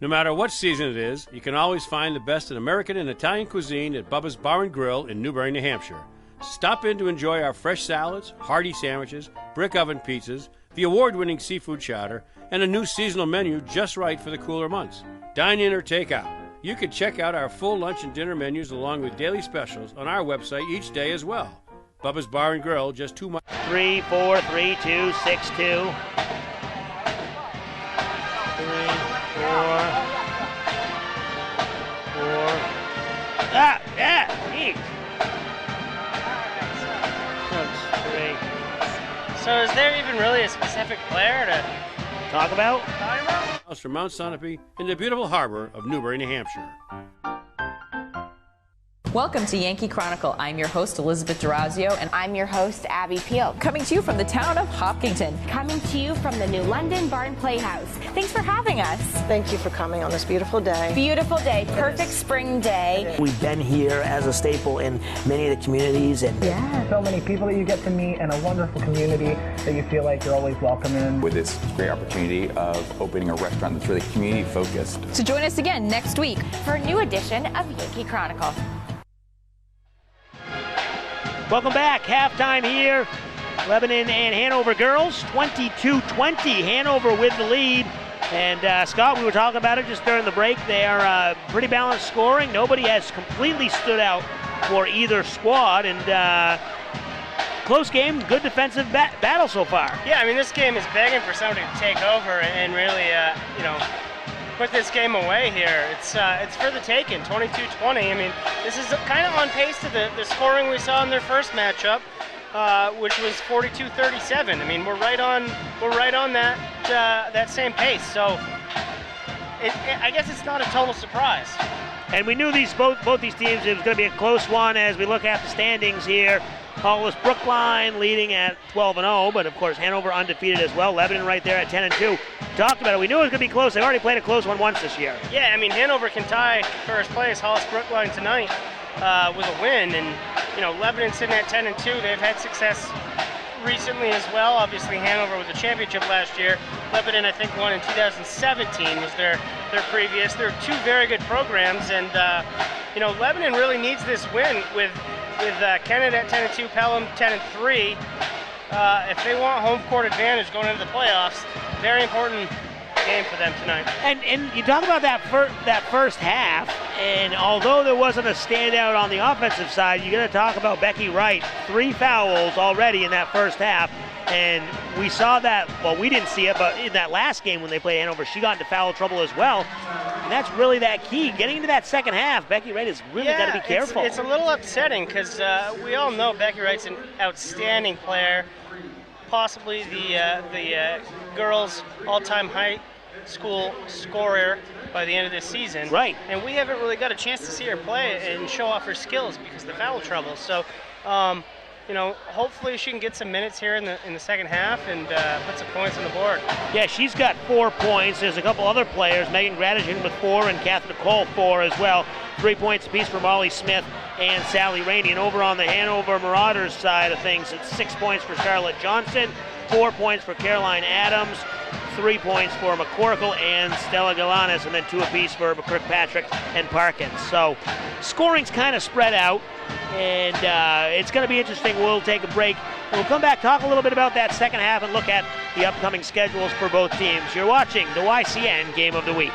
[SPEAKER 5] No matter what season it is, you can always find the best in American and Italian cuisine at Bubba's Bar and Grill in Newbury, New Hampshire. Stop in to enjoy our fresh salads, hearty sandwiches, brick oven pizzas, the award-winning seafood chowder, and a new seasonal menu just right for the cooler months. Dine in or take out. You can check out our full lunch and dinner menus along with daily specials on our website each day as well. Bubba's Bar and Grill, just 2 miles.
[SPEAKER 2] 3, 4, 3, 2, 6, 2. 3, 4. Neat.
[SPEAKER 3] So is there even really a specific player to
[SPEAKER 2] talk about?
[SPEAKER 5] From Mount Sunapee in the beautiful harbor of Newbury, New Hampshire.
[SPEAKER 13] Welcome to Yankee Chronicle. I'm your host, Elizabeth Durazio, and I'm your host, Abby Peel. Coming to you from the town of Hopkinton.
[SPEAKER 14] Coming to you from the New London Barn Playhouse. Thanks for having us.
[SPEAKER 15] Thank you for coming on this beautiful day.
[SPEAKER 14] Beautiful day, perfect spring day.
[SPEAKER 16] We've been here as a staple in many of the communities. And
[SPEAKER 17] so many people that you get to meet and a wonderful community that you feel like you're always welcome in.
[SPEAKER 18] With this great opportunity of opening a restaurant that's really community focused.
[SPEAKER 13] So join us again next week
[SPEAKER 14] for a new edition of Yankee Chronicle.
[SPEAKER 2] Welcome back. Halftime here. Lebanon and Hanover girls, 22-20. Hanover with the lead. And Scott, we were talking about it just during the break. They are pretty balanced scoring. Nobody has completely stood out for either squad. And close game, good defensive battle so far.
[SPEAKER 3] Yeah, I mean, this game is begging for somebody to take over and really, put this game away here. It's for the taking, 22-20. I mean, this is kind of on pace to the scoring we saw in their first matchup, which was 42-37. I mean, we're right on that same pace. So I guess it's not a total surprise.
[SPEAKER 2] And we knew both these teams, it was going to be a close one as we look at the standings here. Hollis Brookline leading at 12-0, but of course Hanover undefeated as well. Lebanon right there at 10-2. Talked about it. We knew it was going to be close. They've already played a close one once this year.
[SPEAKER 3] Yeah, I mean, Hanover can tie first place, Hollis Brookline tonight with a win. And, Lebanon sitting at 10-2. They've had success recently as well. Obviously, Hanover was a championship last year. Lebanon, I think, won in 2017 was their previous. They're two very good programs. And, Lebanon really needs this win with Kennett at 10-2, Pelham 10-3. If they want home court advantage going into the playoffs, very important game for them tonight.
[SPEAKER 2] And you talk about that first half, and although there wasn't a standout on the offensive side, you got to talk about Becky Wright. 3 fouls already in that first half, and we saw that. Well, we didn't see it, but in that last game when they played Hanover, she got into foul trouble as well. And that's really that key. Getting into that second half, Becky Wright has really got to be careful.
[SPEAKER 3] It's a little upsetting because we all know Becky Wright's an outstanding player, possibly the girls' all-time high school scorer by the end of this season.
[SPEAKER 2] Right.
[SPEAKER 3] And we haven't really got a chance to see her play and show off her skills because of the foul trouble. So, hopefully she can get some minutes here in the second half and put some points on the board.
[SPEAKER 2] Yeah, she's got 4 points. There's a couple other players, Megan Gradigan with 4 and Catherine Cole 4 as well. 3 points apiece for Molly Smith and Sally Rainey. And over on the Hanover Marauders side of things, it's 6 points for Charlotte Johnson, 4 points for Caroline Adams, 3 points for McCorkle and Stella Galanis, and then 2 apiece for Kirkpatrick and Parkins. So scoring's kind of spread out, and it's going to be interesting. We'll take a break. We'll come back, talk a little bit about that second half, and look at the upcoming schedules for both teams. You're watching the YCN Game of the Week.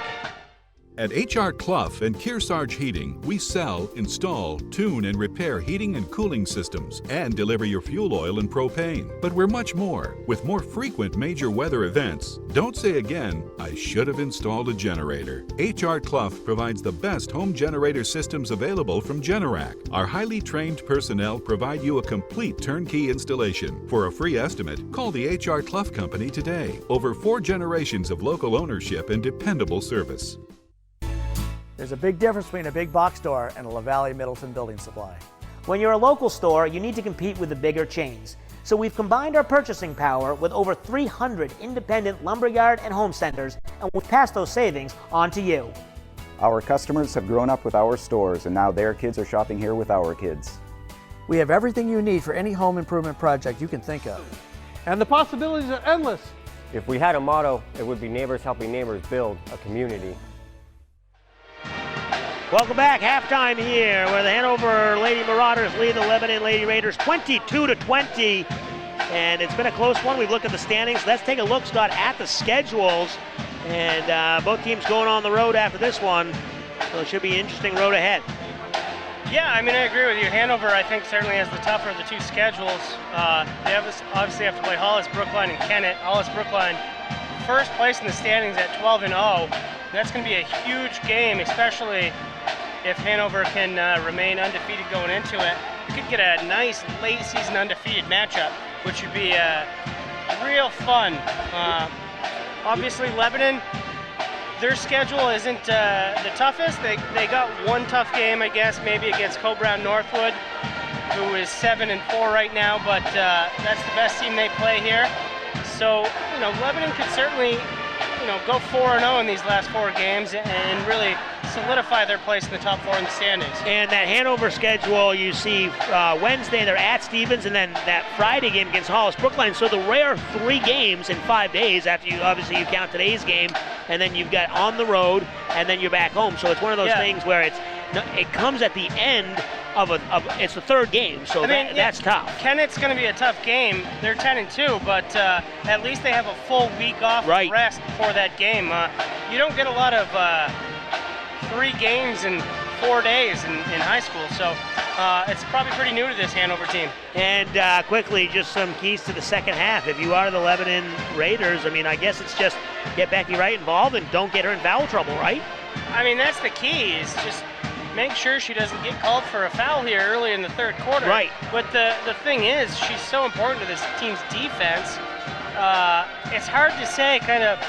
[SPEAKER 7] At H.R. Clough and Kearsarge Heating, we sell, install, tune, and repair heating and cooling systems and deliver your fuel oil and propane. But we're much more. With more frequent major weather events, don't say again, I should have installed a generator. H.R. Clough provides the best home generator systems available from Generac. Our highly trained personnel provide you a complete turnkey installation. For a free estimate, call the H.R. Clough Company today. Over 4 generations of local ownership and dependable service.
[SPEAKER 19] There's a big difference between a big box store and a LaValle Middleton building supply.
[SPEAKER 20] When you're a local store, you need to compete with the bigger chains. So we've combined our purchasing power with over 300 independent lumberyard and home centers, and we've passed those savings on to you.
[SPEAKER 21] Our customers have grown up with our stores, and now their kids are shopping here with our kids.
[SPEAKER 19] We have everything you need for any home improvement project you can think of.
[SPEAKER 22] And the possibilities are endless.
[SPEAKER 23] If we had a motto, it would be neighbors helping neighbors build a community.
[SPEAKER 2] Welcome back. Halftime here where the Hanover Lady Marauders lead the Lebanon Lady Raiders 22-20. And it's been a close one. We've looked at the standings. Let's take a look, Scott, at the schedules. And both teams going on the road after this one. So it should be an interesting road ahead.
[SPEAKER 3] Yeah, I mean, I agree with you. Hanover, I think, certainly has the tougher of the two schedules. They obviously have to play Hollis, Brookline, and Kennett. Hollis, Brookline, first place in the standings at 12-0. That's going to be a huge game, especially if Hanover can remain undefeated going into it. You could get a nice late season undefeated matchup, which would be real fun. Obviously, Lebanon, their schedule isn't the toughest. They got one tough game, I guess, maybe against Co-Brown Northwood, who is 7-4 right now, but that's the best team they play here. So, Lebanon could certainly, go 4-0 in these last 4 games and really solidify their place in the top 4 in the standings.
[SPEAKER 2] And that Hanover schedule, you see Wednesday they're at Stevens, and then that Friday game against Hollis Brookline. So the rare 3 games in 5 days after you count today's game, and then you've got on the road, and then you're back home. So it's one of those things where it comes at the end of it's the 3rd game, so that's tough.
[SPEAKER 3] Kennett's going to be a tough game. They're 10-2, but at least they have a full week off rest before that game. You don't get a lot of 3 games in 4 days in high school, so it's probably pretty new to this Hanover team.
[SPEAKER 2] And quickly, just some keys to the second half. If you are the Lebanon Raiders, I guess it's just get Becky Wright involved and don't get her in foul trouble, right?
[SPEAKER 3] I mean, that's the key, is just make sure she doesn't get called for a foul here early in the 3rd quarter.
[SPEAKER 2] Right.
[SPEAKER 3] But the thing is, she's so important to this team's defense. It's hard to say kind of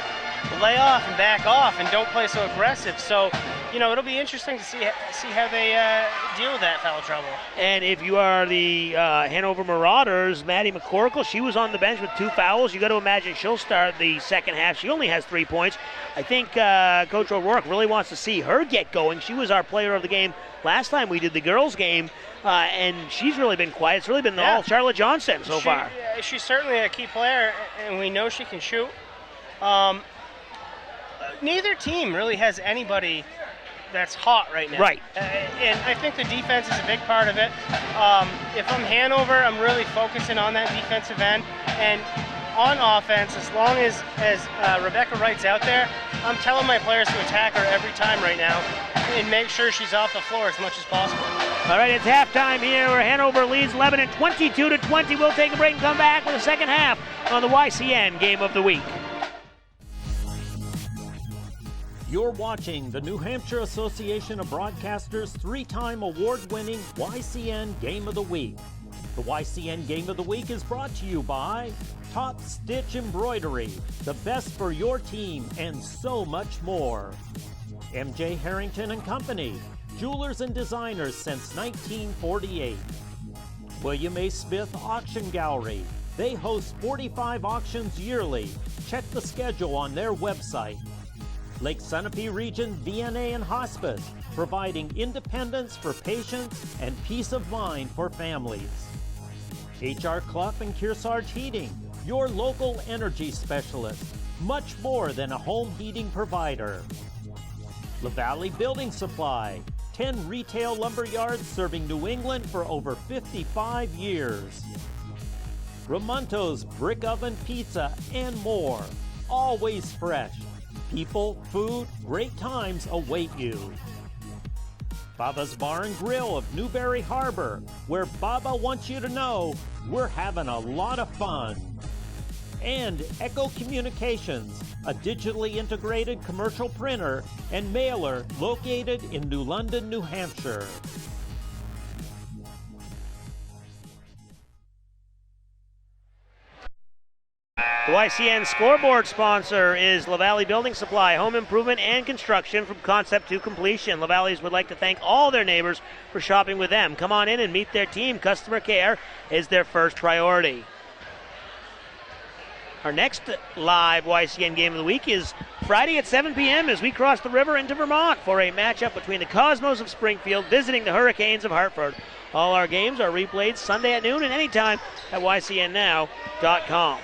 [SPEAKER 3] lay off and back off and don't play so aggressive. So, it'll be interesting to see how they deal with that foul trouble.
[SPEAKER 2] And if you are the Hanover Marauders, Maddie McCorkle, she was on the bench with 2 fouls. You got to imagine she'll start the second half. She only has 3 points. I think Coach O'Rourke really wants to see her get going. She was our player of the game last time we did the girls' game, and she's really been quiet. It's really been all Charlotte Johnson so far.
[SPEAKER 3] She's certainly a key player, and we know she can shoot. Neither team really has anybody that's hot right now.
[SPEAKER 2] Right.
[SPEAKER 3] And I think the defense is a big part of it. If I'm Hanover, I'm really focusing on that defensive end. And on offense, as long as Rebecca Wright's out there, I'm telling my players to attack her every time right now and make sure she's off the floor as much as possible.
[SPEAKER 2] All right, it's halftime here where Hanover leads Lebanon 22-20. We'll take a break and come back with the second half on the YCN Game of the Week.
[SPEAKER 1] You're watching the New Hampshire Association of Broadcasters' 3-time award-winning YCN Game of the Week. The YCN Game of the Week is brought to you by Top Stitch Embroidery, the best for your team, and so much more. MJ Harrington and Company, jewelers and designers since 1948. William A. Smith Auction Gallery. They host 45 auctions yearly. Check the schedule on their website. Lake Sunapee Region VNA and Hospice, providing independence for patients and peace of mind for families. HR Clough and Kearsarge Heating, your local energy specialist, much more than a home heating provider. La Valley Building Supply, 10 retail lumber yards serving New England for over 55 years. Ramonto's Brick Oven Pizza and more, always fresh. People, food, great times await you. Baba's Bar and Grill of Newberry Harbor, where Baba wants you to know we're having a lot of fun. And Echo Communications, a digitally integrated commercial printer and mailer located in New London, New Hampshire.
[SPEAKER 2] The YCN scoreboard sponsor is La Valley Building Supply, home improvement and construction from concept to completion. La Valley's would like to thank all their neighbors for shopping with them. Come on in and meet their team. Customer care is their first priority. Our next live YCN Game of the Week is Friday at 7 p.m. as we cross the river into Vermont for a matchup between the Cosmos of Springfield visiting the Hurricanes of Hartford. All our games are replayed Sunday at noon and anytime at YCNnow.com.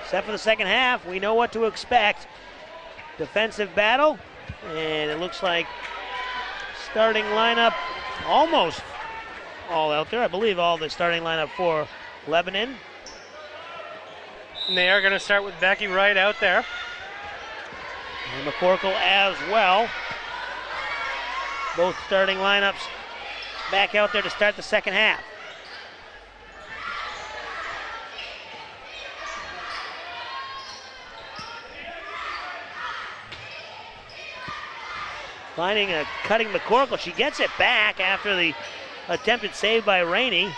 [SPEAKER 2] Set for the second half, we know what to expect. Defensive battle, and it looks like starting lineup almost all out there. I believe all the starting lineup for Lebanon.
[SPEAKER 3] And they are going to start with Becky Wright out there.
[SPEAKER 2] And McCorkle as well. Both starting lineups back out there to start the second half. Finding a cutting McCorkle. She gets it back after the attempted save by Rainey.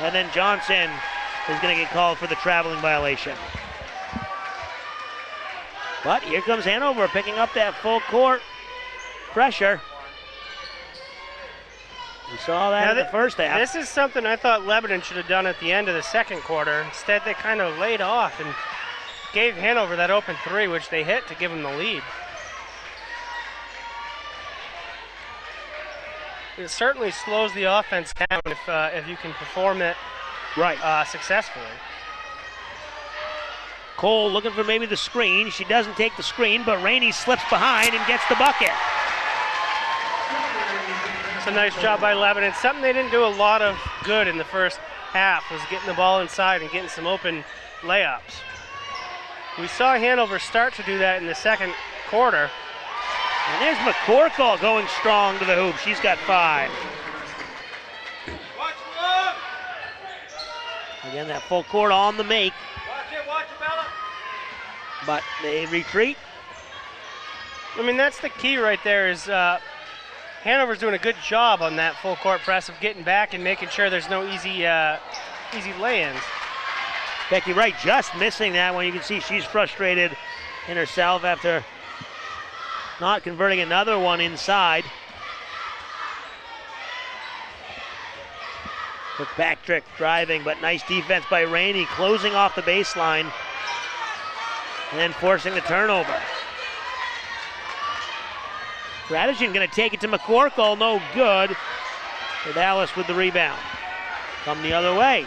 [SPEAKER 2] And then Johnson is going to get called for the traveling violation. But here comes Hanover picking up that full court pressure. We saw that in the first half.
[SPEAKER 3] This is something I thought Lebanon should have done at the end of the second quarter. Instead, they kind of laid off and gave Hanover that open three, which they hit to give them the lead. It certainly slows the offense down if you can perform it successfully.
[SPEAKER 2] Cole looking for maybe the screen. She doesn't take the screen, but Rainey slips behind and gets the bucket.
[SPEAKER 3] It's a nice job by Lebanon. Something they didn't do a lot of good in the first half was getting the ball inside and getting some open layups. We saw Hanover start to do that in the second quarter.
[SPEAKER 2] And there's McCorkle going strong to the hoop. She's got 5. Again, that full court on the make.
[SPEAKER 3] Watch it, Bella.
[SPEAKER 2] But they retreat.
[SPEAKER 3] I mean, that's the key right there is Hanover's doing a good job on that full court press of getting back and making sure there's no easy lay-ins.
[SPEAKER 2] Becky Wright just missing that one. You can see she's frustrated in herself after not converting another one inside. Kirkpatrick driving, but nice defense by Rainey, closing off the baseline and then forcing the turnover. Radishin going to take it to McCorkle, no good. And Dallas with the rebound. Come the other way.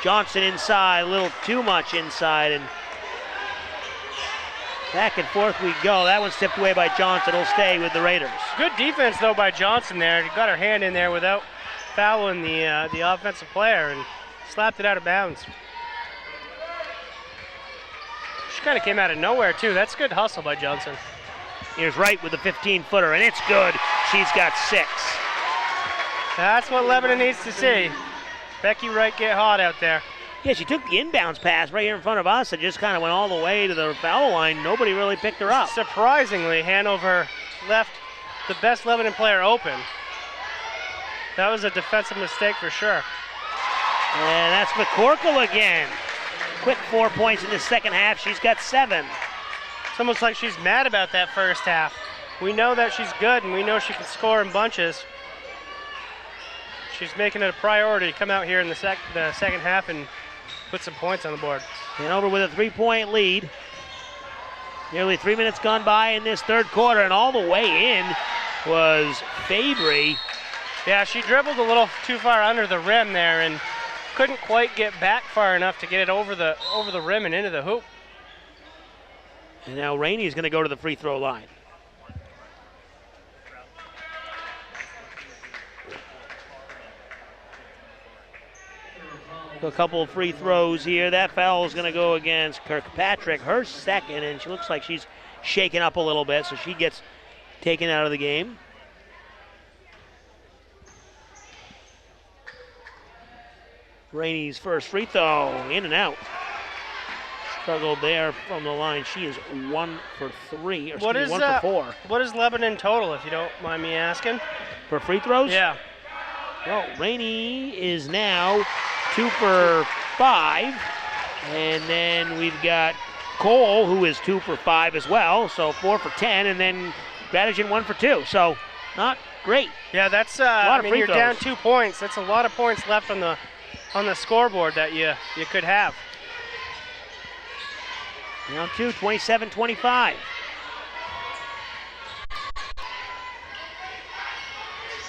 [SPEAKER 2] Johnson inside, a little too much inside, and back and forth we go. That one's tipped away by Johnson. It'll stay with the Raiders.
[SPEAKER 3] Good defense, though, by Johnson there. She got her hand in there without fouling the offensive player and slapped it out of bounds. She kind of came out of nowhere, too. That's good hustle by Johnson.
[SPEAKER 2] Here's Wright with the 15-footer, and it's good. She's got 6.
[SPEAKER 3] That's what Lebanon needs to see. Becky Wright get hot out there.
[SPEAKER 2] Yeah, she took the inbounds pass right here in front of us and just kind of went all the way to the foul line. Nobody really picked her up.
[SPEAKER 3] Surprisingly, Hanover left the best Lebanon player open. That was a defensive mistake for sure.
[SPEAKER 2] And that's McCorkle again. Quick 4 points in the second half. She's got 7.
[SPEAKER 3] It's almost like she's mad about that first half. We know that she's good and we know she can score in bunches. She's making it a priority to come out here in the second half and put some points on the board.
[SPEAKER 2] Hanover with a 3-point lead. Nearly 3 minutes gone by in this third quarter, and all the way in was Fabry.
[SPEAKER 3] Yeah, she dribbled a little too far under the rim there and couldn't quite get back far enough to get it over the rim and into the hoop.
[SPEAKER 2] And now Rainey's going to go to the free throw line. A couple of free throws here. That foul is going to go against Kirkpatrick, her second, and she looks like she's shaken up a little bit, so she gets taken out of the game. Rainey's first free throw, in and out. Struggled there from the line. She is 1 for 3, or 1 for 4.
[SPEAKER 3] What is Lebanon total, if you don't mind me asking?
[SPEAKER 2] For free throws?
[SPEAKER 3] Yeah.
[SPEAKER 2] Well, Rainey is now 2 for 5, and then we've got Cole, who is 2 for 5 as well, so 4 for 10, and then Radishin 1 for 2, so not great.
[SPEAKER 3] Yeah, that's you're down 2 points. That's a lot of points left on the scoreboard that you could have.
[SPEAKER 2] Down 2, 27-25.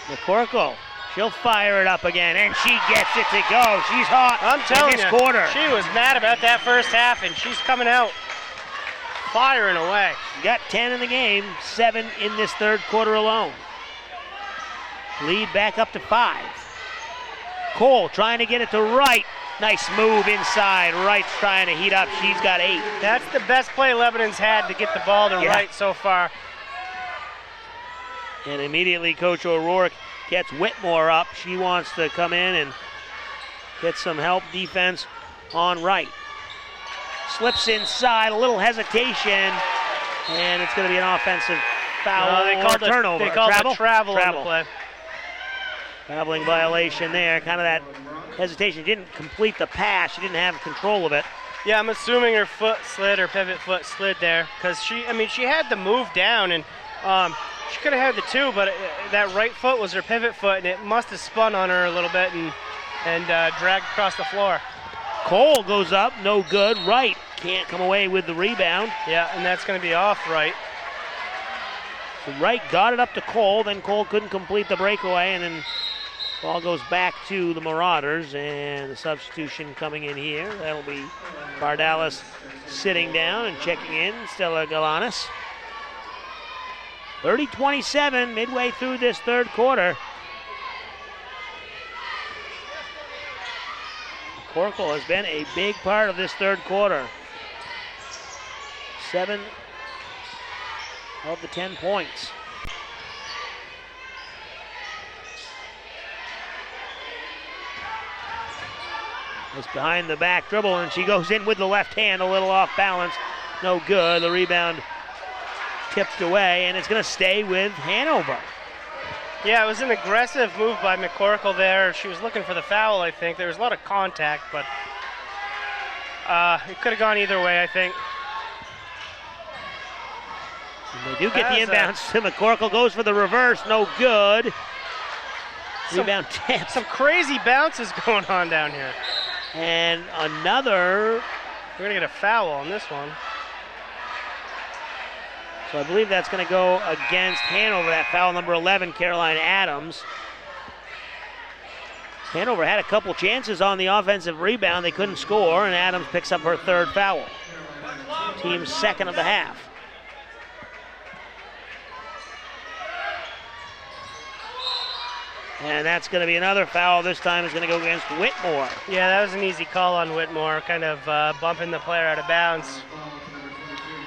[SPEAKER 2] McCorkle. She'll fire it up again, and she gets it to go. She's hot.
[SPEAKER 3] I'm telling you,
[SPEAKER 2] quarter.
[SPEAKER 3] She was mad about that first half, and she's coming out firing away.
[SPEAKER 2] Got 10 in the game, 7 in this third quarter alone. Lead back up to 5. Cole trying to get it to Wright. Nice move inside. Wright's trying to heat up. She's got 8.
[SPEAKER 3] That's the best play Lebanon's had to get the ball to Wright so far.
[SPEAKER 2] And immediately Coach O'Rourke gets Whitmore up. She wants to come in and get some help defense on Wright. Slips inside, a little hesitation, and it's going to be an offensive foul.
[SPEAKER 3] They called
[SPEAKER 2] or turnover.
[SPEAKER 3] They called a travel on the play.
[SPEAKER 2] Traveling violation there. Kind of that hesitation. She didn't complete the pass. She didn't have control of it.
[SPEAKER 3] Yeah, I'm assuming her foot slid, her pivot foot slid there, because she had the move down, and she could have had the 2, but that right foot was her pivot foot, and it must have spun on her a little bit and dragged across the floor.
[SPEAKER 2] Cole goes up, no good. Wright can't come away with the rebound.
[SPEAKER 3] Yeah, and that's going to be off Wright.
[SPEAKER 2] So Wright got it up to Cole, then Cole couldn't complete the breakaway, and then ball goes back to the Marauders, and the substitution coming in here. That'll be Bardalis sitting down and checking in, Stella Galanis. 30-27 midway through this third quarter. McCorkle has been a big part of this third quarter. 7 of the 10 points. It's behind the back dribble, and she goes in with the left hand, a little off balance. No good. The rebound tipped away, and it's going to stay with Hanover.
[SPEAKER 3] Yeah, it was an aggressive move by McCorkle there. She was looking for the foul, I think. There was a lot of contact, but it could have gone either way, I think.
[SPEAKER 2] And they do get the inbounds to McCorkle. Goes for the reverse. No good. Rebound tip.
[SPEAKER 3] Some crazy bounces going on down here.
[SPEAKER 2] And another.
[SPEAKER 3] We're going to get a foul on this one.
[SPEAKER 2] So I believe that's going to go against Hanover, that foul number 11, Caroline Adams. Hanover had a couple chances on the offensive rebound. They couldn't score, and Adams picks up her 3rd foul. Team's 2nd of the half. And that's going to be another foul. This time it's going to go against Whitmore.
[SPEAKER 3] Yeah, that was an easy call on Whitmore, kind of bumping the player out of bounds.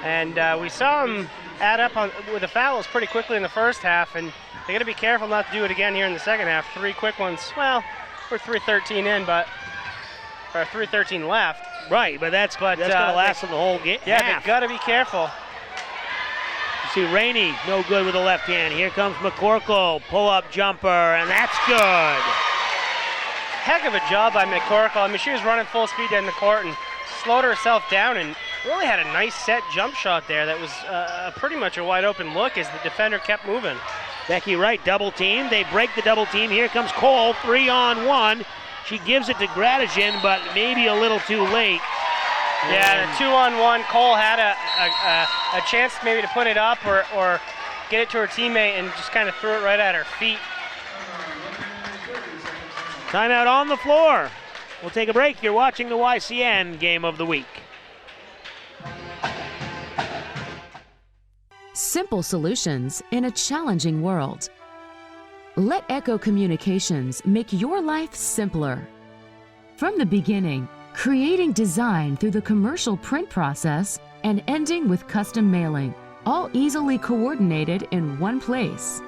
[SPEAKER 3] And we saw him add up with the fouls pretty quickly in the first half, and they got to be careful not to do it again here in the second half. 3 quick ones. Well, we're 3:13 in, or 3:13 left.
[SPEAKER 2] Right, but that's going to last them the whole game.
[SPEAKER 3] Yeah, they've got to be careful.
[SPEAKER 2] You see Rainey, no good with the left hand. Here comes McCorkle, pull-up jumper, and that's good.
[SPEAKER 3] Heck of a job by McCorkle. I mean, she was running full speed down the court and slowed herself down and really had a nice set jump shot there that was pretty much a wide open look as the defender kept moving.
[SPEAKER 2] Becky Wright double team. They break the double team. Here comes Cole, 3-on-1. She gives it to Gradijan, but maybe a little too late.
[SPEAKER 3] Yeah, the 2-on-1. Cole had a chance maybe to put it up or get it to her teammate and just kind of threw it right at her feet.
[SPEAKER 2] Timeout on the floor. We'll take a break. You're watching the YCN Game of the Week.
[SPEAKER 4] Simple solutions in a challenging world. Let Echo Communications make your life simpler. From the beginning, creating design through the commercial print process and ending with custom mailing, all easily coordinated in one place.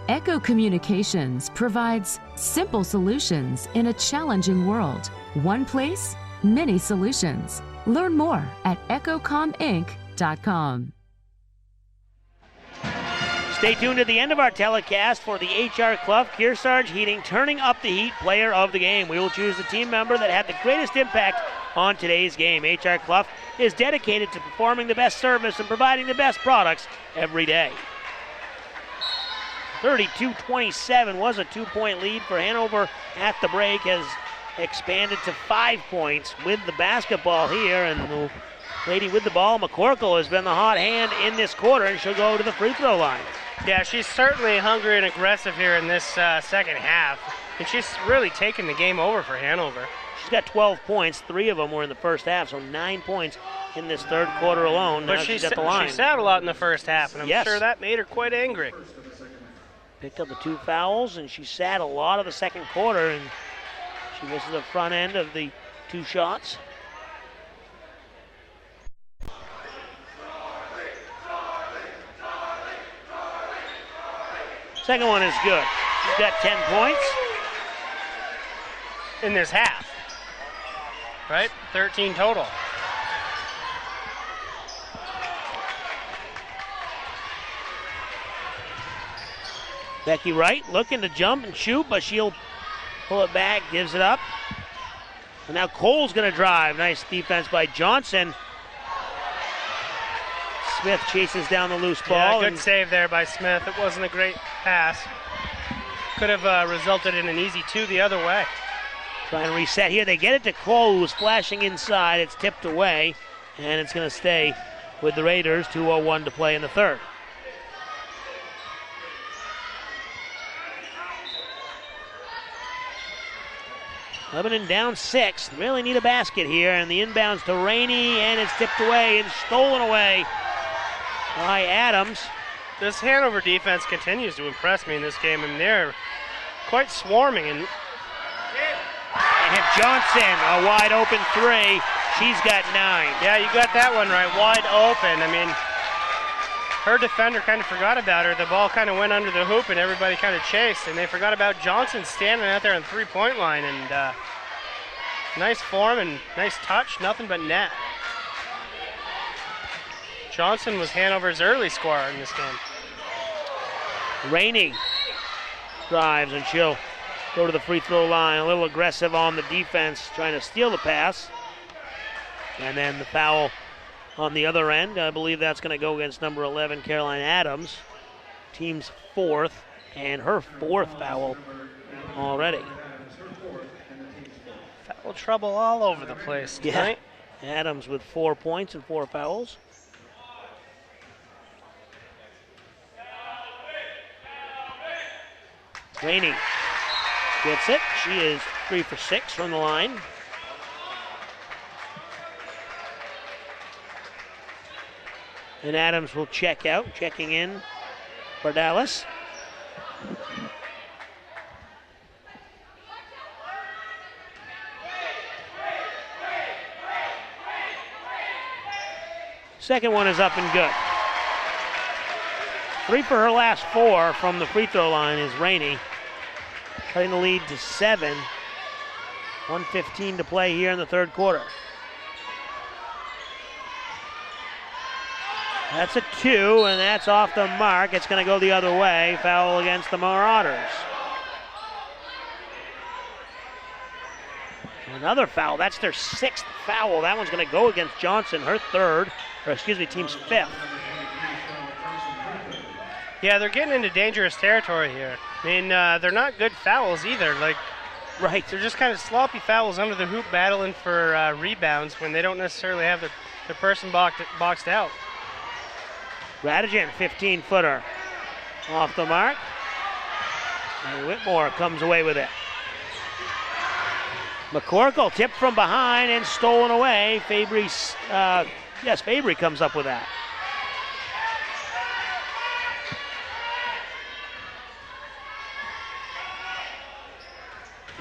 [SPEAKER 4] Echo Communications provides simple solutions in a challenging world. One place, many solutions. Learn more at echocominc.com.
[SPEAKER 2] Stay tuned at the end of our telecast for the HR Clough Kearsarge Heating Turning Up the Heat Player of the Game. We will choose the team member that had the greatest impact on today's game. HR Clough is dedicated to performing the best service and providing the best products every day. 32-27 was a 2-point lead for Hanover at the break, has expanded to 5 points with the basketball here, and the lady with the ball, McCorkle, has been the hot hand in this quarter, and she'll go to the free throw line.
[SPEAKER 3] Yeah, she's certainly hungry and aggressive here in this second half, and she's really taken the game over for Hanover.
[SPEAKER 2] She's got 12 points. 3 of them were in the first half, so 9 points in this third quarter alone. Now she's at the line.
[SPEAKER 3] She sat a lot in the first half, and I'm sure that made her quite angry.
[SPEAKER 2] Picked up the 2 fouls, and she sat a lot of the second quarter, and She misses the front end of the 2 shots. Second one is good. She's got 10 points.
[SPEAKER 3] In this half, right? 13 total.
[SPEAKER 2] Becky Wright looking to jump and shoot, but she'll pull it back, gives it up. And now Cole's going to drive. Nice defense by Johnson. Smith chases down the loose ball.
[SPEAKER 3] Yeah, good save there by Smith. It wasn't a great pass. Could have resulted in an easy 2 the other way.
[SPEAKER 2] Trying to reset here. They get it to Cole, who's flashing inside. It's tipped away, and it's going to stay with the Raiders. 2:01 to play in the third. Lebanon down 6. Really need a basket here, and the inbounds to Rainey, and it's tipped away and stolen away by Adams.
[SPEAKER 3] This Hanover defense continues to impress me in this game, and they're quite swarming. And
[SPEAKER 2] Johnson, a wide open 3. She's got 9.
[SPEAKER 3] Yeah, you got that one right, wide open. I mean, her defender kind of forgot about her. The ball kind of went under the hoop, and everybody kind of chased, and they forgot about Johnson standing out there on the 3-point line. And nice form and nice touch, nothing but net. Johnson was Hanover's early scorer in this game.
[SPEAKER 2] Rainey drives, and she'll go to the free throw line. A little aggressive on the defense, trying to steal the pass. And then the foul on the other end. I believe that's going to go against number 11, Caroline Adams. Team's 4th, and her 4th foul already.
[SPEAKER 3] Foul trouble all over the place tonight.
[SPEAKER 2] Yeah. Adams with 4 points and 4 fouls. Rainey gets it. She is 3 for 6 from the line. And Adams will check out. Checking in for Dallas. Second one is up and good. 3 for her last 4 from the free throw line is Rainey. Cutting the lead to 7. 1:15 to play here in the third quarter. That's a 2, and that's off the mark. It's going to go the other way. Foul against the Marauders. Another foul. That's their 6th foul. That one's going to go against Johnson, her 3rd, or excuse me, team's 5th.
[SPEAKER 3] Yeah, they're getting into dangerous territory here. I mean, they're not good fouls either.
[SPEAKER 2] Right.
[SPEAKER 3] They're just kind of sloppy fouls under the hoop, battling for rebounds when they don't necessarily have the person boxed out.
[SPEAKER 2] Radigan, 15-footer. Off the mark. And Whitmore comes away with it. McCorkle tipped from behind and stolen away. Fabry comes up with that.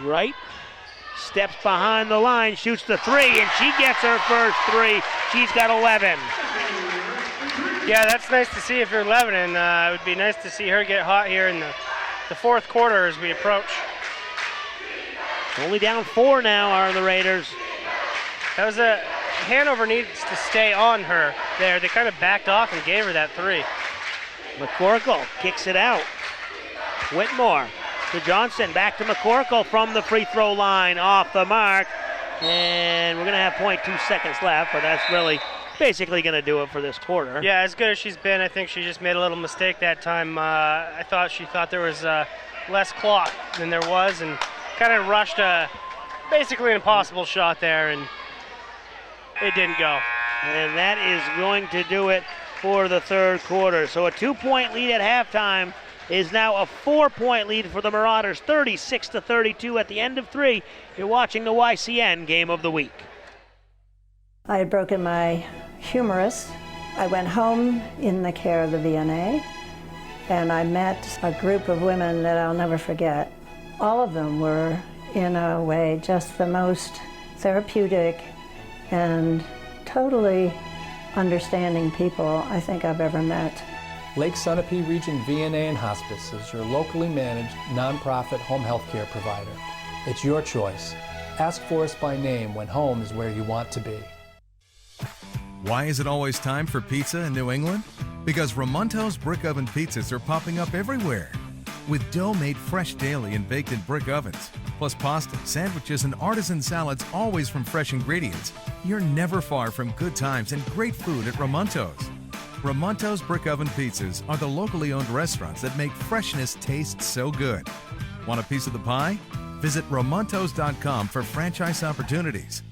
[SPEAKER 2] Wright steps behind the line, shoots the 3, and she gets her first 3. She's got 11.
[SPEAKER 3] Yeah, that's nice to see if you're Lebanon. It would be nice to see her get hot here in the fourth quarter as we approach.
[SPEAKER 2] Only down 4 now are the Raiders.
[SPEAKER 3] Hanover needs to stay on her there. They kind of backed off and gave her that 3.
[SPEAKER 2] McCorkle kicks it out. Whitmore to Johnson, back to McCorkle from the free throw line, off the mark. And we're going to have 0.2 seconds left, but that's really basically going to do it for this quarter.
[SPEAKER 3] Yeah, as good as she's been, I think she just made a little mistake that time. She thought there was less clock than there was, and kind of rushed basically an impossible shot there, and it didn't go.
[SPEAKER 2] And that is going to do it for the third quarter. So a 2-point lead at halftime is now a 4-point lead for the Marauders, 36-32 at the end of 3. You're watching the YCN Game of the Week.
[SPEAKER 8] I had broken my humerus. I went home in the care of the VNA, and I met a group of women that I'll never forget. All of them were in a way, just the most therapeutic and totally understanding people I think I've ever met.
[SPEAKER 9] Lake Sunapee Region VNA and Hospice is your locally managed nonprofit home health care provider. It's your choice. Ask for us by name when home is where you want to be.
[SPEAKER 10] Why is it always time for pizza in New England? Because Ramonto's brick oven pizzas are popping up everywhere. With dough made fresh daily and baked in brick ovens, plus pasta, sandwiches, and artisan salads always from fresh ingredients, you're never far from good times and great food at Ramonto's. Ramonto's brick oven pizzas are the locally owned restaurants that make freshness taste so good. Want a piece of the pie? Visit Ramontos.com for franchise opportunities.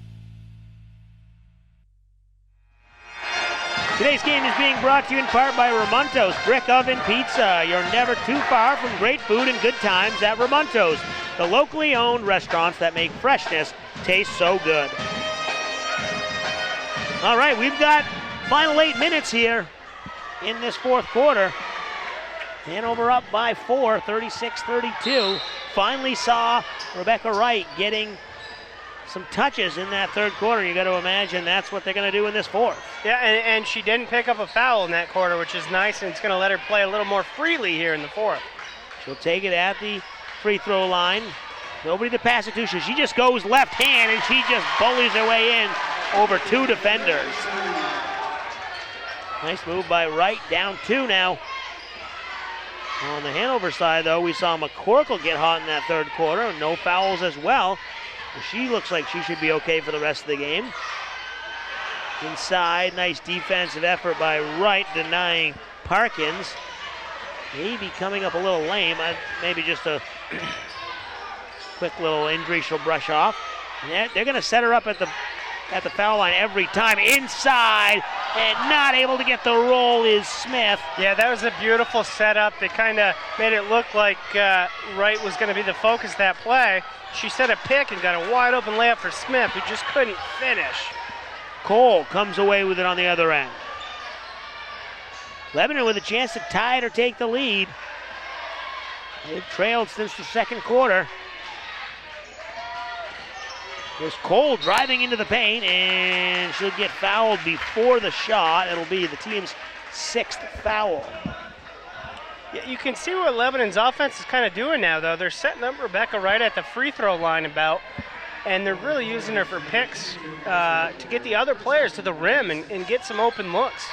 [SPEAKER 2] Today's game is being brought to you in part by Ramontos Brick Oven Pizza. You're never too far from great food and good times at Ramontos, the locally owned restaurants that make freshness taste so good. All right, we've got final 8 minutes here in this fourth quarter. Hanover up by 4, 36-32. Finally saw Rebecca Wright getting some touches in that third quarter. You got to imagine that's what they're going to do in this fourth.
[SPEAKER 3] Yeah, and she didn't pick up a foul in that quarter, which is nice, and it's going to let her play a little more freely here in the fourth.
[SPEAKER 2] She'll take it at the free throw line. Nobody to pass it to. She just goes left hand, and she just bullies her way in over 2 defenders. Nice move by Wright, down 2 now. On the Hanover side, though, we saw McCorkle get hot in that third quarter. No fouls as well. She looks like she should be okay for the rest of the game. Inside, nice defensive effort by Wright, denying Parkins. Maybe coming up a little lame. Maybe just a quick little injury she'll brush off. And they're going to set her up at the foul line every time. Inside, and not able to get the roll is Smith.
[SPEAKER 3] Yeah, that was a beautiful setup. They kind of made it look like Wright was going to be the focus of that play. She set a pick and got a wide open layup for Smith, who just couldn't finish.
[SPEAKER 2] Cole comes away with it on the other end. Lebanon with a chance to tie it or take the lead. They've trailed since the second quarter. There's Cole driving into the paint, and she'll get fouled before the shot. It'll be the team's 6th foul.
[SPEAKER 3] Yeah, you can see what Lebanon's offense is kind of doing now, though. They're setting up Rebecca right at the free throw line and they're really using her for picks to get the other players to the rim and get some open looks.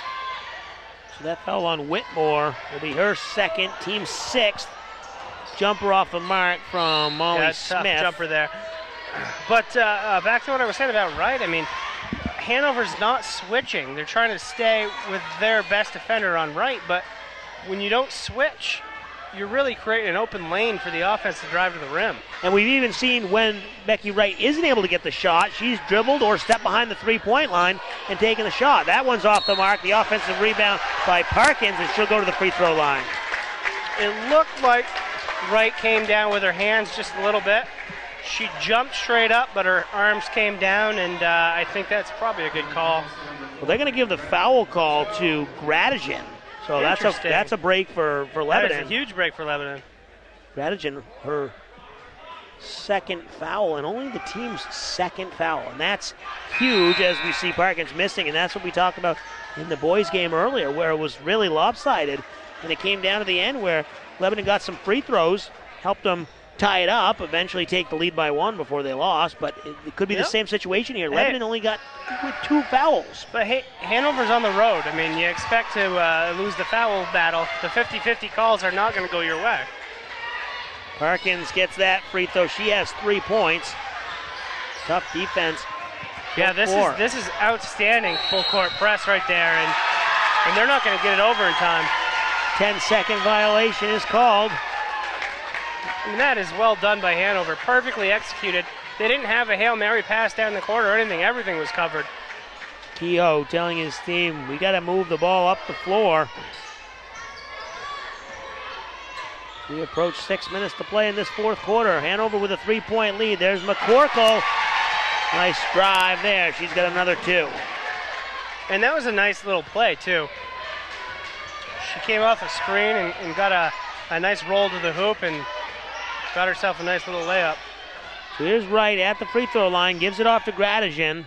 [SPEAKER 2] So that foul on Whitmore will be her 2nd, team 6th. Jumper off the mark from Molly Smith.
[SPEAKER 3] Tough jumper there. But back to what I was saying about Wright, I mean, Hanover's not switching. They're trying to stay with their best defender on Wright, but when you don't switch, you're really creating an open lane for the offense to drive to the rim.
[SPEAKER 2] And we've even seen when Becky Wright isn't able to get the shot, she's dribbled or stepped behind the three-point line and taken the shot. That one's off the mark. The offensive rebound by Parkins, and she'll go to the free throw line.
[SPEAKER 3] It looked like Wright came down with her hands just a little bit. She jumped straight up, but her arms came down, and I think that's probably a good call.
[SPEAKER 2] Well, they're going to give the foul call to Gradigan. So that's a break for Lebanon.
[SPEAKER 3] That is a huge break for Lebanon.
[SPEAKER 2] Gradigan, her 2nd foul, and only the team's 2nd foul. And that's huge as we see Parkins missing, and that's what we talked about in the boys' game earlier, where it was really lopsided. And it came down to the end where Lebanon got some free throws, helped them tie it up, eventually take the lead by 1 before they lost, but it could be the same situation here. Lebanon only got 2 fouls.
[SPEAKER 3] But hey, Hanover's on the road. I mean, you expect to lose the foul battle. The 50-50 calls are not going to go your way.
[SPEAKER 2] Parkins gets that free throw. She has 3 points. Tough defense.
[SPEAKER 3] Yeah, this is outstanding full court press right there, and they're not going to get it over in time.
[SPEAKER 2] 10-second violation is called.
[SPEAKER 3] And that is well done by Hanover, perfectly executed. They didn't have a Hail Mary pass down the court or anything. Everything was covered.
[SPEAKER 2] Kehoe telling his team, we got to move the ball up the floor. We approach 6 minutes to play in this fourth quarter. Hanover with a 3-point lead. There's McCorkle. Nice drive there. She's got another 2.
[SPEAKER 3] And that was a nice little play, too. She came off a screen and got a nice roll to the hoop and got herself a nice little layup.
[SPEAKER 2] So here's Wright at the free throw line, gives it off to Gradijan.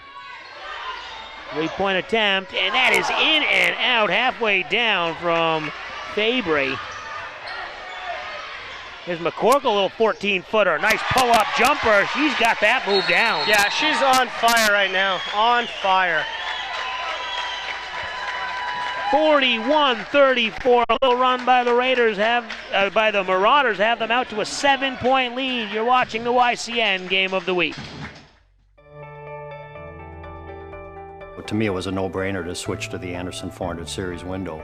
[SPEAKER 2] 3-point attempt, and that is in and out, halfway down from Fabry. Here's McCorkle, a little 14-footer. Nice pull-up jumper. She's got that move down.
[SPEAKER 3] Yeah, she's on fire right now. On fire.
[SPEAKER 2] 41-34. A little run by the by the Marauders have them out to a 7-point lead. You're watching the YCN Game of the Week.
[SPEAKER 6] To me, it was a no-brainer to switch to the Anderson 400 series window.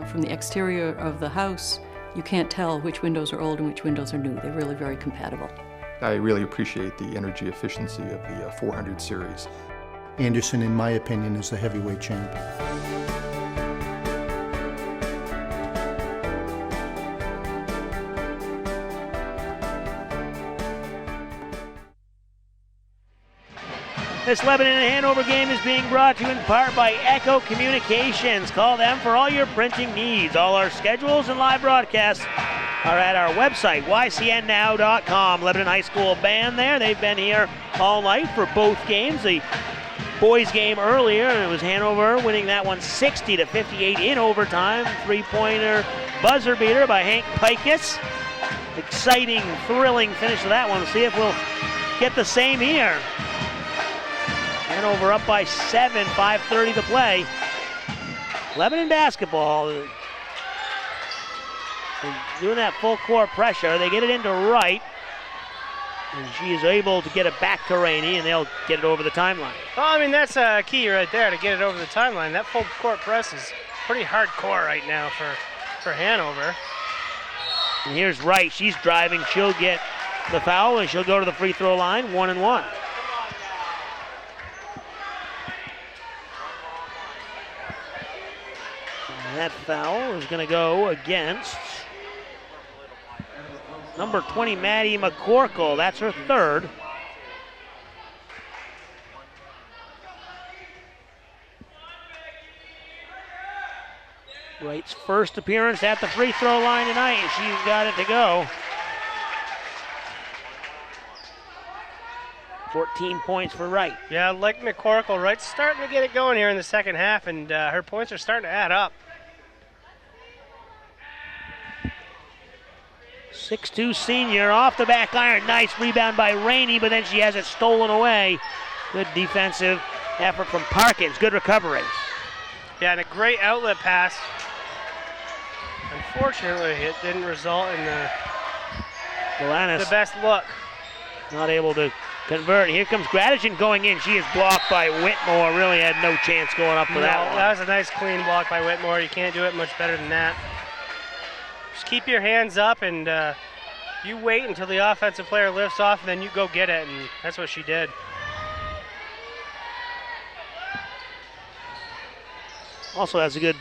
[SPEAKER 11] From the exterior of the house, you can't tell which windows are old and which windows are new. They're really very compatible.
[SPEAKER 12] I really appreciate the energy efficiency of the 400 series.
[SPEAKER 24] Anderson, in my opinion, is the heavyweight champion.
[SPEAKER 2] This Lebanon and Hanover game is being brought to you in part by Echo Communications. Call them for all your printing needs. All our schedules and live broadcasts are at our website, ycnnow.com. Lebanon High School band there. They've been here all night for both games. The boys game earlier, and it was Hanover winning that one 60-58 in overtime. 3-pointer buzzer beater by Hank Pikus. Exciting, thrilling finish to that one. We'll see if we'll get the same here. Hanover up by 7, 5:30 to play. Lebanon basketball doing that full court pressure. They get it into Wright, and she is able to get it back to Rainey, and they'll get it over the timeline.
[SPEAKER 3] Well, I mean, that's a key right there to get it over the timeline. That full court press is pretty hardcore right now for Hanover.
[SPEAKER 2] And here's Wright. She's driving. She'll get the foul, and she'll go to the free throw line, 1-1. That foul is going to go against number 20, Maddie McCorkle. That's her third. Wright's first appearance at the free throw line tonight, and she's got it to go. 14 points for Wright.
[SPEAKER 3] Yeah, like McCorkle, Wright's starting to get it going here in the second half, and her points are starting to add up.
[SPEAKER 2] 6'2" senior off the back iron. Nice rebound by Rainey, but then she has it stolen away. Good defensive effort from Parkins. Good recovery.
[SPEAKER 3] Yeah, and a great outlet pass. Unfortunately, it didn't result in the best look.
[SPEAKER 2] Not able to convert. Here comes Gradijan going in. She is blocked by Whitmore. Really had no chance going up for that one.
[SPEAKER 3] That was a nice clean block by Whitmore. You can't do it much better than that. Just keep your hands up, and you wait until the offensive player lifts off, and then you go get it, and that's what she did.
[SPEAKER 2] Also has a good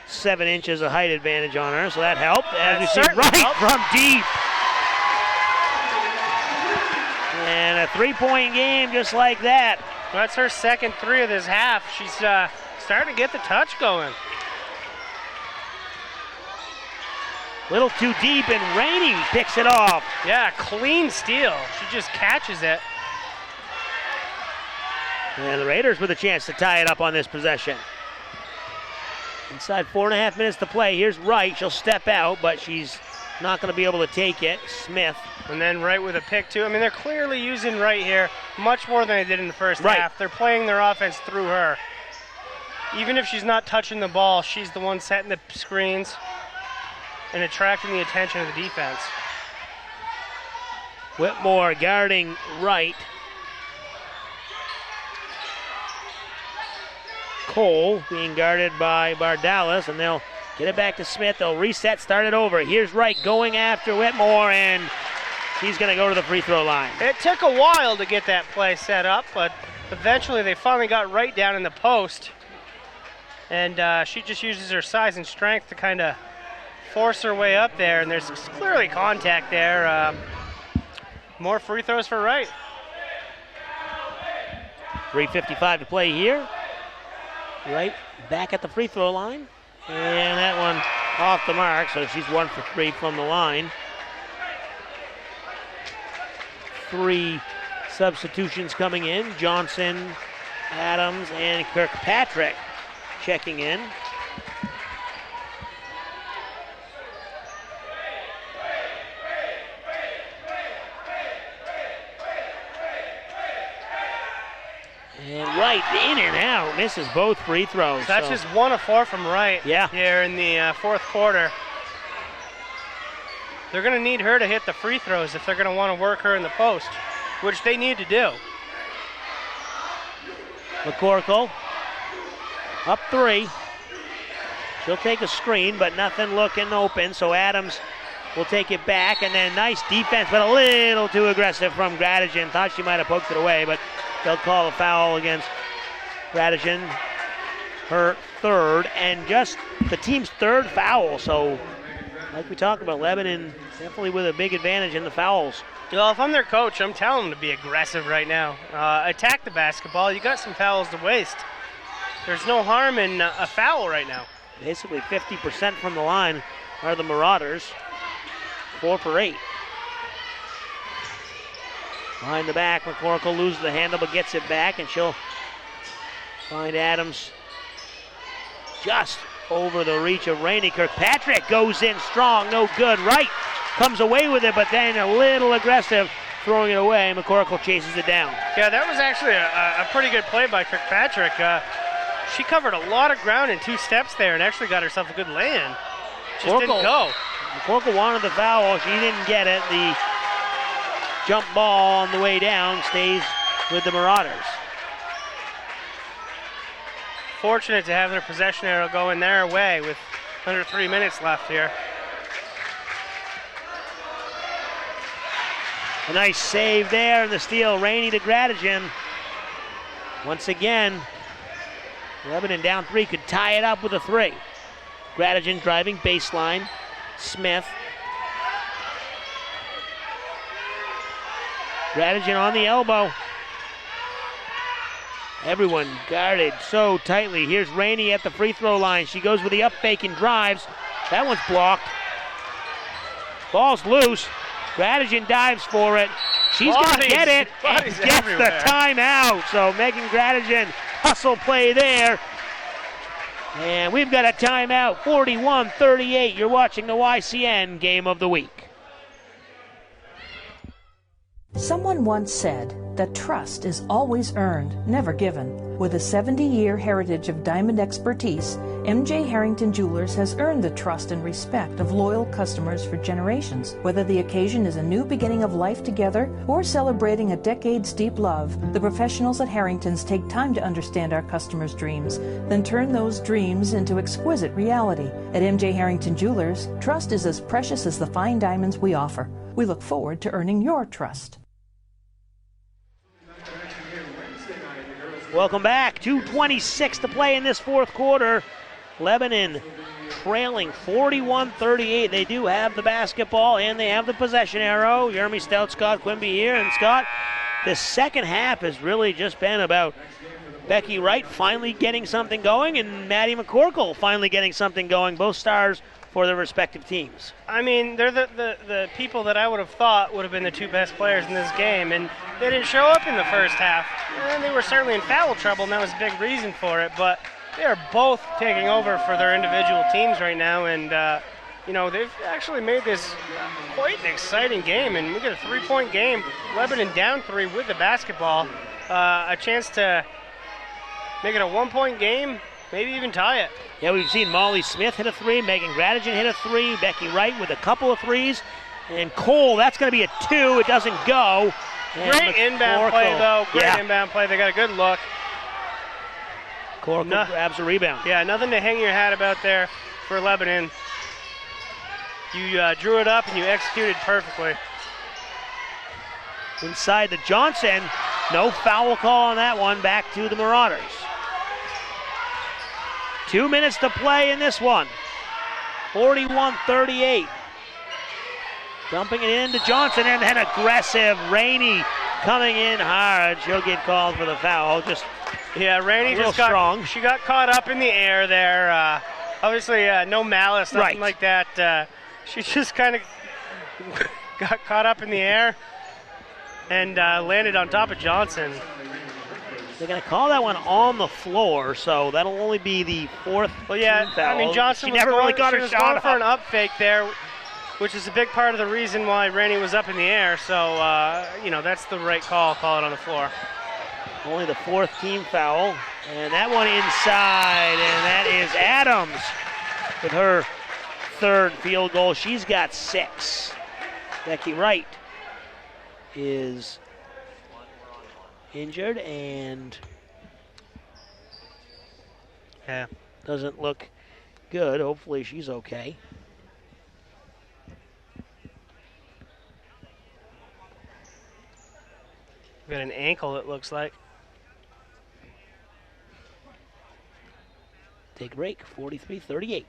[SPEAKER 2] 7 inches of height advantage on her, so that helped. As we see, Wright from deep. And a 3-point game just like that.
[SPEAKER 3] That's her second 3 of this half. She's starting to get the touch going.
[SPEAKER 2] Little too deep, and Rainey picks it off.
[SPEAKER 3] Yeah, clean steal. She just catches it.
[SPEAKER 2] And the Raiders with a chance to tie it up on this possession. Inside 4.5 minutes to play. Here's Wright. She'll step out, but she's not going to be able to take it. Smith.
[SPEAKER 3] And then Wright with a pick, too. I mean, they're clearly using Wright here much more than they did in the first half. They're playing their offense through her. Even if she's not touching the ball, she's the one setting the screens and attracting the attention of the defense.
[SPEAKER 2] Whitmore guarding Wright. Cole being guarded by Bardalis, and they'll get it back to Smith. They'll reset, start it over. Here's Wright going after Whitmore, and she's going to go to the free throw line.
[SPEAKER 3] It took a while to get that play set up, but eventually they finally got Wright down in the post. And she just uses her size and strength to kind of force her way up there, and there's clearly contact there. More free throws for Wright.
[SPEAKER 2] 3:55 to play here. Wright back at the free throw line, and that one off the mark, so she's 1 for 3 from the line. 3 substitutions coming in. Johnson, Adams, and Kirkpatrick checking in. And Wright in and out, misses both free throws.
[SPEAKER 3] That's just 1 of 4 from Wright here in the fourth quarter. They're going to need her to hit the free throws if they're going to want to work her in the post, which they need to do.
[SPEAKER 2] McCorkle up 3. She'll take a screen, but nothing looking open, so Adams will take it back, and then nice defense, but a little too aggressive from Gradijan. Thought she might have poked it away, but they'll call a foul against Gradijan, her 3rd, and just the team's 3rd foul. So, like we talked about, Lebanon definitely with a big advantage in the fouls.
[SPEAKER 3] Well, if I'm their coach, I'm telling them to be aggressive right now. Attack the basketball. You got some fouls to waste. There's no harm in a foul right now.
[SPEAKER 2] Basically 50% from the line are the Marauders. 4 for 8. Behind the back, McCorkle loses the handle but gets it back, and she'll find Adams just over the reach of Rainey. Kirkpatrick goes in strong, no good. Wright comes away with it, but then a little aggressive, throwing it away. McCorkle chases it down.
[SPEAKER 3] Yeah, that was actually a pretty good play by Kirkpatrick. She covered a lot of ground in 2 steps there and actually got herself a good lay-in. Just didn't go.
[SPEAKER 2] McCorkle wanted the foul. She didn't get it. The jump ball on the way down stays with the Marauders.
[SPEAKER 3] Fortunate to have their possession arrow go in their way with under 3 minutes left here.
[SPEAKER 2] A nice save there, and the steal, Rainey to Gradijan. Once again, Lebanon down 3, could tie it up with a 3. Gradijan driving baseline. Smith. Gradijan on the elbow. Everyone guarded so tightly. Here's Rainey at the free throw line. She goes with the up fake and drives. That one's blocked. Ball's loose. Gradijan dives for it. She's going to get it and gets the timeout. So Megan Gradijan, hustle play there. And we've got a timeout, 41-38. You're watching the YCN Game of the Week.
[SPEAKER 5] Someone once said that trust is always earned, never given. With a 70-year heritage of diamond expertise, M.J. Harrington Jewelers has earned the trust and respect of loyal customers for generations. Whether the occasion is a new beginning of life together or celebrating a decade's deep love, the professionals at Harrington's take time to understand our customers' dreams, then turn those dreams into exquisite reality. At M.J. Harrington Jewelers, trust is as precious as the fine diamonds we offer. We look forward to earning your trust.
[SPEAKER 2] Welcome back. 2:26 to play in this fourth quarter. Lebanon trailing 41-38. They do have the basketball and they have the possession arrow. Jeremy Stout, Scott Quimby here. And Scott, the second half has really just been about Becky Wright finally getting something going and Maddie McCorkle finally getting something going. Both stars for their respective teams.
[SPEAKER 3] I mean, they're the people that I would have thought would have been the 2 best players in this game, and they didn't show up in the first half. And they were certainly in foul trouble, and that was a big reason for it, but they are both taking over for their individual teams right now, and you know, they've actually made this quite an exciting game, and we get a 3-point game. Lebanon down 3 with the basketball. A chance to make it a 1-point game, maybe even tie it.
[SPEAKER 2] Yeah, we've seen Molly Smith hit a 3, Megan Gradijan hit a 3, Becky Wright with a couple of 3s, and Cole, that's going to be a 2. It doesn't go. And
[SPEAKER 3] Great inbound play, though. Great inbound play. They got a good look.
[SPEAKER 2] Corkle grabs a rebound.
[SPEAKER 3] Yeah, nothing to hang your hat about there for Lebanon. You drew it up and you executed perfectly.
[SPEAKER 2] Inside to Johnson. No foul call on that one. Back to the Marauders. 2 minutes to play in this one. 41-38. Dumping it into Johnson and then aggressive. Rainey coming in hard. She'll get called for the foul.
[SPEAKER 3] Rainey just got She got caught up in the air there. Obviously, no malice, nothing like that. She just kind of got caught up in the air. and landed on top of Johnson.
[SPEAKER 2] They're going to call that one on the floor, so that'll only be the fourth.
[SPEAKER 3] Well, yeah,
[SPEAKER 2] foul.
[SPEAKER 3] I mean, Johnson
[SPEAKER 2] she
[SPEAKER 3] was
[SPEAKER 2] never
[SPEAKER 3] going,
[SPEAKER 2] really got
[SPEAKER 3] she
[SPEAKER 2] her
[SPEAKER 3] was
[SPEAKER 2] shot
[SPEAKER 3] going
[SPEAKER 2] up.
[SPEAKER 3] for an up fake there, which is a big part of the reason why Rainey was up in the air. So, that's the right call. Call it on the floor.
[SPEAKER 2] Only the fourth team foul, and that one inside, and that is Adams with her third field goal. She's got 6. Becky Wright is injured and doesn't look good. Hopefully she's okay.
[SPEAKER 3] Got an ankle, it looks like.
[SPEAKER 2] Take a break, 43-38.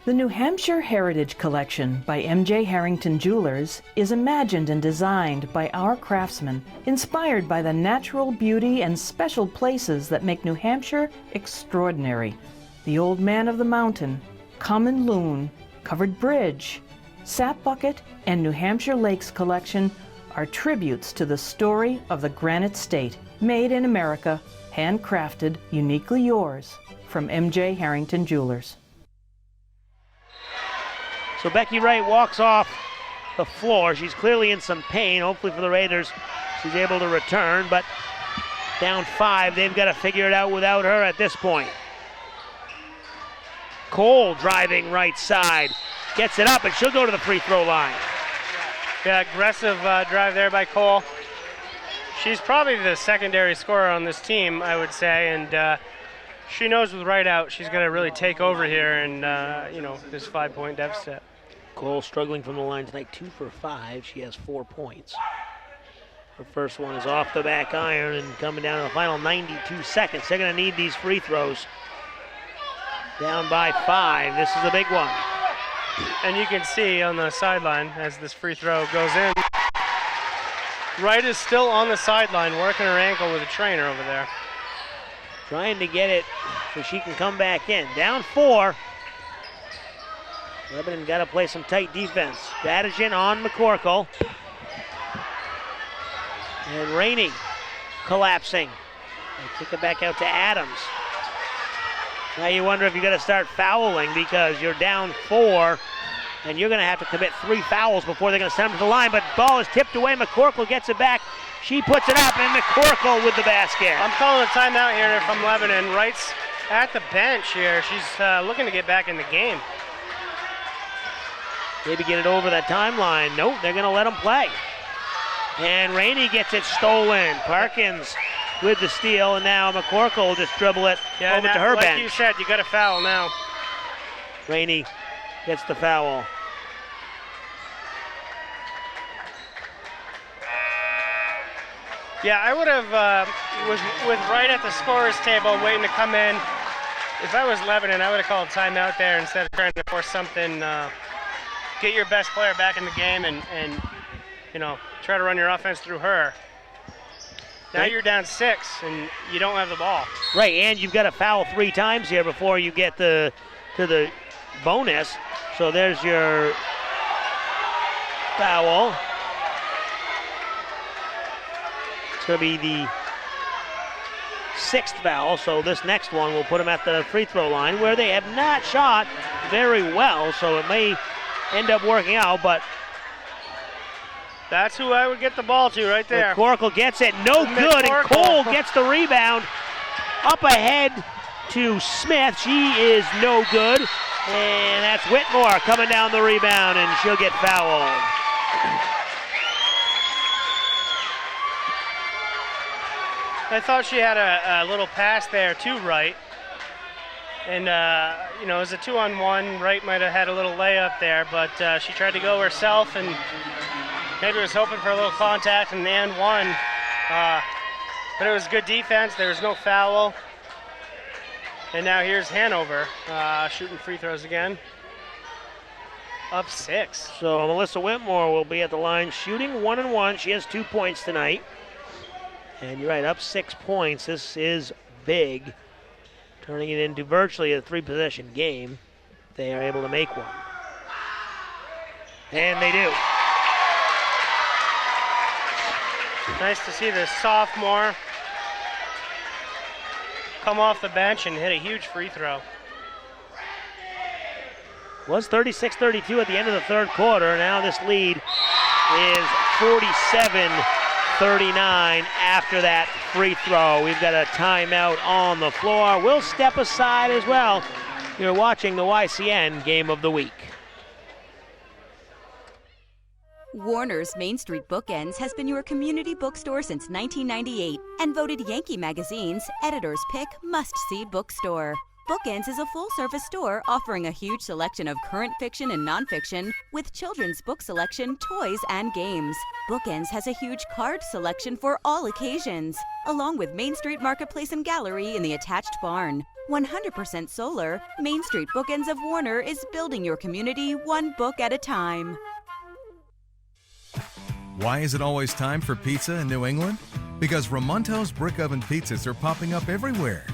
[SPEAKER 5] The New Hampshire Heritage Collection by M.J. Harrington Jewelers is imagined and designed by our craftsmen, inspired by the natural beauty and special places that make New Hampshire extraordinary. The Old Man of the Mountain, Common Loon, Covered Bridge, Sap Bucket, and New Hampshire Lakes collection are tributes to the story of the Granite State, made in America, handcrafted, uniquely yours, from M.J. Harrington Jewelers.
[SPEAKER 2] So Becky Wright walks off the floor. She's clearly in some pain. Hopefully for the Raiders, she's able to return, but down 5, they've got to figure it out without her at this point. Cole driving right side. Gets it up, and she'll go to the free throw line.
[SPEAKER 3] Yeah, aggressive drive there by Cole. She's probably the secondary scorer on this team, I would say, and she knows with Wright out, she's going to really take over here and, this 5-point deficit.
[SPEAKER 2] Cole struggling from the line tonight, 2 for 5. She has 4 points. Her first one is off the back iron and coming down to the final 92 seconds. They're going to need these free throws. Down by 5. This is a big one.
[SPEAKER 3] And you can see on the sideline as this free throw goes in, Wright is still on the sideline working her ankle with a trainer over there.
[SPEAKER 2] Trying to get it so she can come back in. Down 4. Lebanon got to play some tight defense. Badigian on McCorkle. And Rainey collapsing. They kick it back out to Adams. Now you wonder if you're going to start fouling because you're down 4 and you're going to have to commit 3 fouls before they're going to send them to the line. But ball is tipped away. McCorkle gets it back. She puts it up, and McCorkle with the basket.
[SPEAKER 3] I'm calling a timeout here from Lebanon. Wright's at the bench here. She's looking to get back in the game.
[SPEAKER 2] Maybe get it over that timeline. Nope, they're going to let them play. And Rainey gets it stolen. Parkins with the steal, and now McCorkle will just dribble it over to her
[SPEAKER 3] like
[SPEAKER 2] bench.
[SPEAKER 3] You said, you got to foul now.
[SPEAKER 2] Rainey gets the foul.
[SPEAKER 3] Yeah, I would have, with Wright at the scorer's table waiting to come in, if I was Lebanon, I would have called timeout there instead of trying to force something. Get your best player back in the game and try to run your offense through her. Now you're down 6 and you don't have the ball.
[SPEAKER 2] Right, and you've got to foul 3 times here before you get to the bonus. So there's your foul. It's going to be the 6th foul, so this next one will put them at the free throw line where they have not shot very well, so it may end up working out, but
[SPEAKER 3] that's who I would get the ball to right there.
[SPEAKER 2] McCorkle gets it, no good, and Cole gets the rebound. Up ahead to Smith, she is no good, and that's Whitmore coming down the rebound, and she'll get fouled.
[SPEAKER 3] I thought she had a little pass there to Wright. And, it was a 2-on-1. Wright might have had a little layup there, but she tried to go herself and maybe was hoping for a little contact and one. But it was good defense. There was no foul. And now here's Hanover shooting free throws again. Up 6.
[SPEAKER 2] So Melissa Whitmore will be at the line shooting 1-1. She has 2 points tonight. And you're right, up 6 points. This is big. Turning it into virtually a 3-possession game. They are able to make one. And they do.
[SPEAKER 3] Nice to see the sophomore come off the bench and hit a huge free throw.
[SPEAKER 2] Was 36-32 at the end of the third quarter. Now this lead is 47-39 after that free throw. We've got a timeout on the floor. We'll step aside as well. You're watching the YCN Game of the Week.
[SPEAKER 15] Warner's Main Street Bookends has been your community bookstore since 1998 and voted Yankee Magazine's Editor's Pick Must-See Bookstore. Bookends is a full-service store offering a huge selection of current fiction and nonfiction with children's book selection, toys, and games. Bookends has a huge card selection for all occasions, along with Main Street Marketplace and Gallery in the attached barn. 100% solar, Main Street Bookends of Warner is building your community one book at a time.
[SPEAKER 10] Why is it always time for pizza in New England? Because Ramonto's brick oven pizzas are popping up everywhere.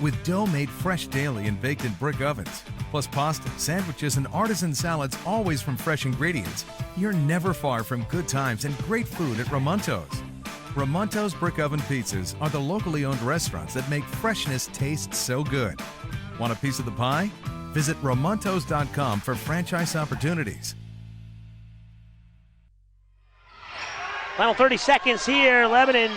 [SPEAKER 10] With dough made fresh daily and baked in brick ovens, plus pasta, sandwiches, and artisan salads always from fresh ingredients, you're never far from good times and great food at Ramonto's. Ramonto's brick oven pizzas are the locally owned restaurants that make freshness taste so good. Want a piece of the pie? Visit Ramontos.com for franchise opportunities.
[SPEAKER 2] Final 30 seconds here. Lebanon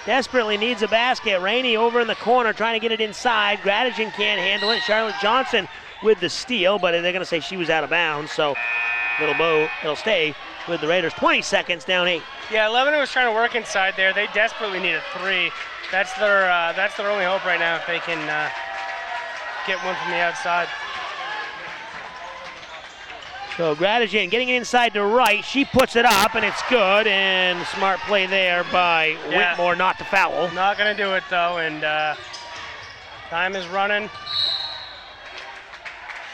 [SPEAKER 2] desperately needs a basket. Rainey over in the corner trying to get it inside. Gradigan can't handle it. Charlotte Johnson with the steal, but they're going to say she was out of bounds, so it'll stay with the Raiders. 20 seconds, down 8.
[SPEAKER 3] Yeah, Lebanon was trying to work inside there. They desperately need a three. That's their only hope right now if they can get one from the outside.
[SPEAKER 2] So Gradigan getting it inside to right. She puts it up, and it's good. And smart play there by Whitmore not to foul.
[SPEAKER 3] Not going to do it, though, and time is running.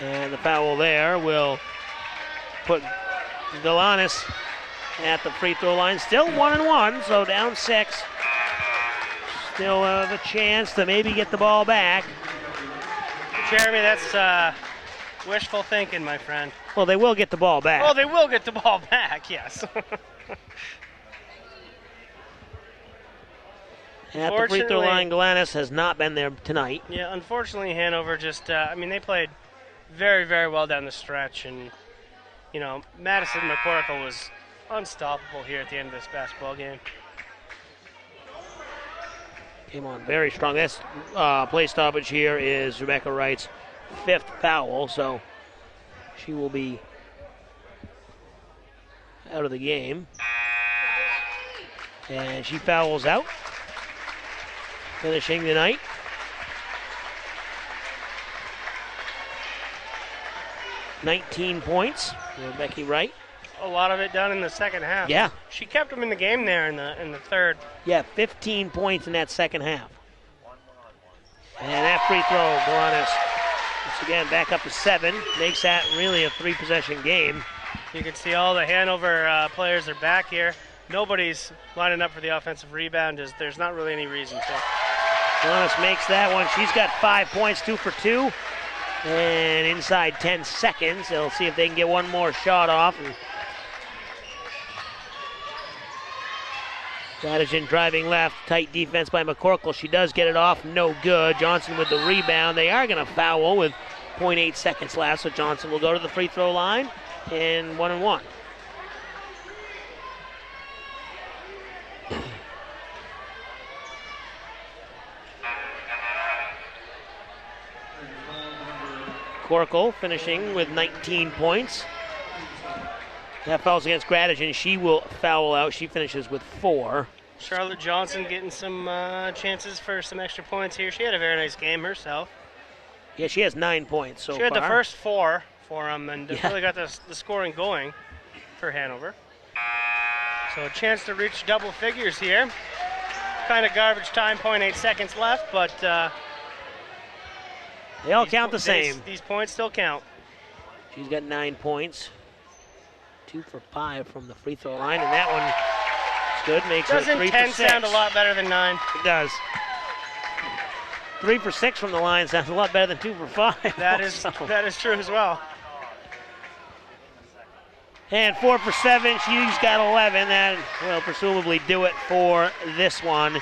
[SPEAKER 2] And the foul there will put Galanis at the free throw line. Still 1-1, so down 6. Still have a chance to maybe get the ball back.
[SPEAKER 3] Jeremy, that's wishful thinking, my friend.
[SPEAKER 2] Well, they will get the ball back.
[SPEAKER 3] Oh, they will get the ball back, yes.
[SPEAKER 2] At the free throw line, Galanis has not been there tonight.
[SPEAKER 3] Yeah, unfortunately, Hanover just, they played very, very well down the stretch. And, Madison McCorkle was unstoppable here at the end of this basketball game.
[SPEAKER 2] Came on very strong. This play stoppage here is Rebecca Wright's 5th foul, so she will be out of the game. And she fouls out, finishing the night. $19 points for Becky Wright.
[SPEAKER 3] A lot of it done in the second half.
[SPEAKER 2] Yeah.
[SPEAKER 3] She kept them in the game there in the third.
[SPEAKER 2] Yeah, 15 points in that second half. And that free throw, Galanis, once again, back up to 7. Makes that really a 3-possession game.
[SPEAKER 3] You can see all the Hanover players are back here. Nobody's lining up for the offensive rebound. There's not really any reason to.
[SPEAKER 2] Galanis makes that one. She's got 5 points, 2 for 2. And inside 10 seconds, they'll see if they can get one more shot off. Gradigan driving left, tight defense by McCorkle. She does get it off, no good. Johnson with the rebound. They are going to foul with 0.8 seconds left, so Johnson will go to the free throw line, and 1-1. McCorkle finishing with 19 points. That foul's against Gradigan. She will foul out. She finishes with 4.
[SPEAKER 3] Charlotte Johnson getting some chances for some extra points here. She had a very nice game herself.
[SPEAKER 2] Yeah, she has 9 points so far.
[SPEAKER 3] She had the first 4 for them and really got the scoring going for Hanover. So a chance to reach double figures here. Kind of garbage time, 0.8 seconds left, but
[SPEAKER 2] they all count the same.
[SPEAKER 3] These points still count.
[SPEAKER 2] She's got 9 points. 2 for 5 from the free throw line, and that one is good. Makes it 3 for 6.
[SPEAKER 3] Doesn't 10 sound a lot better than 9?
[SPEAKER 2] It does. 3 for 6 from the line sounds a lot better than 2 for 5.
[SPEAKER 3] That is true as well.
[SPEAKER 2] And 4 for 7. She's got 11. That will presumably do it for this one,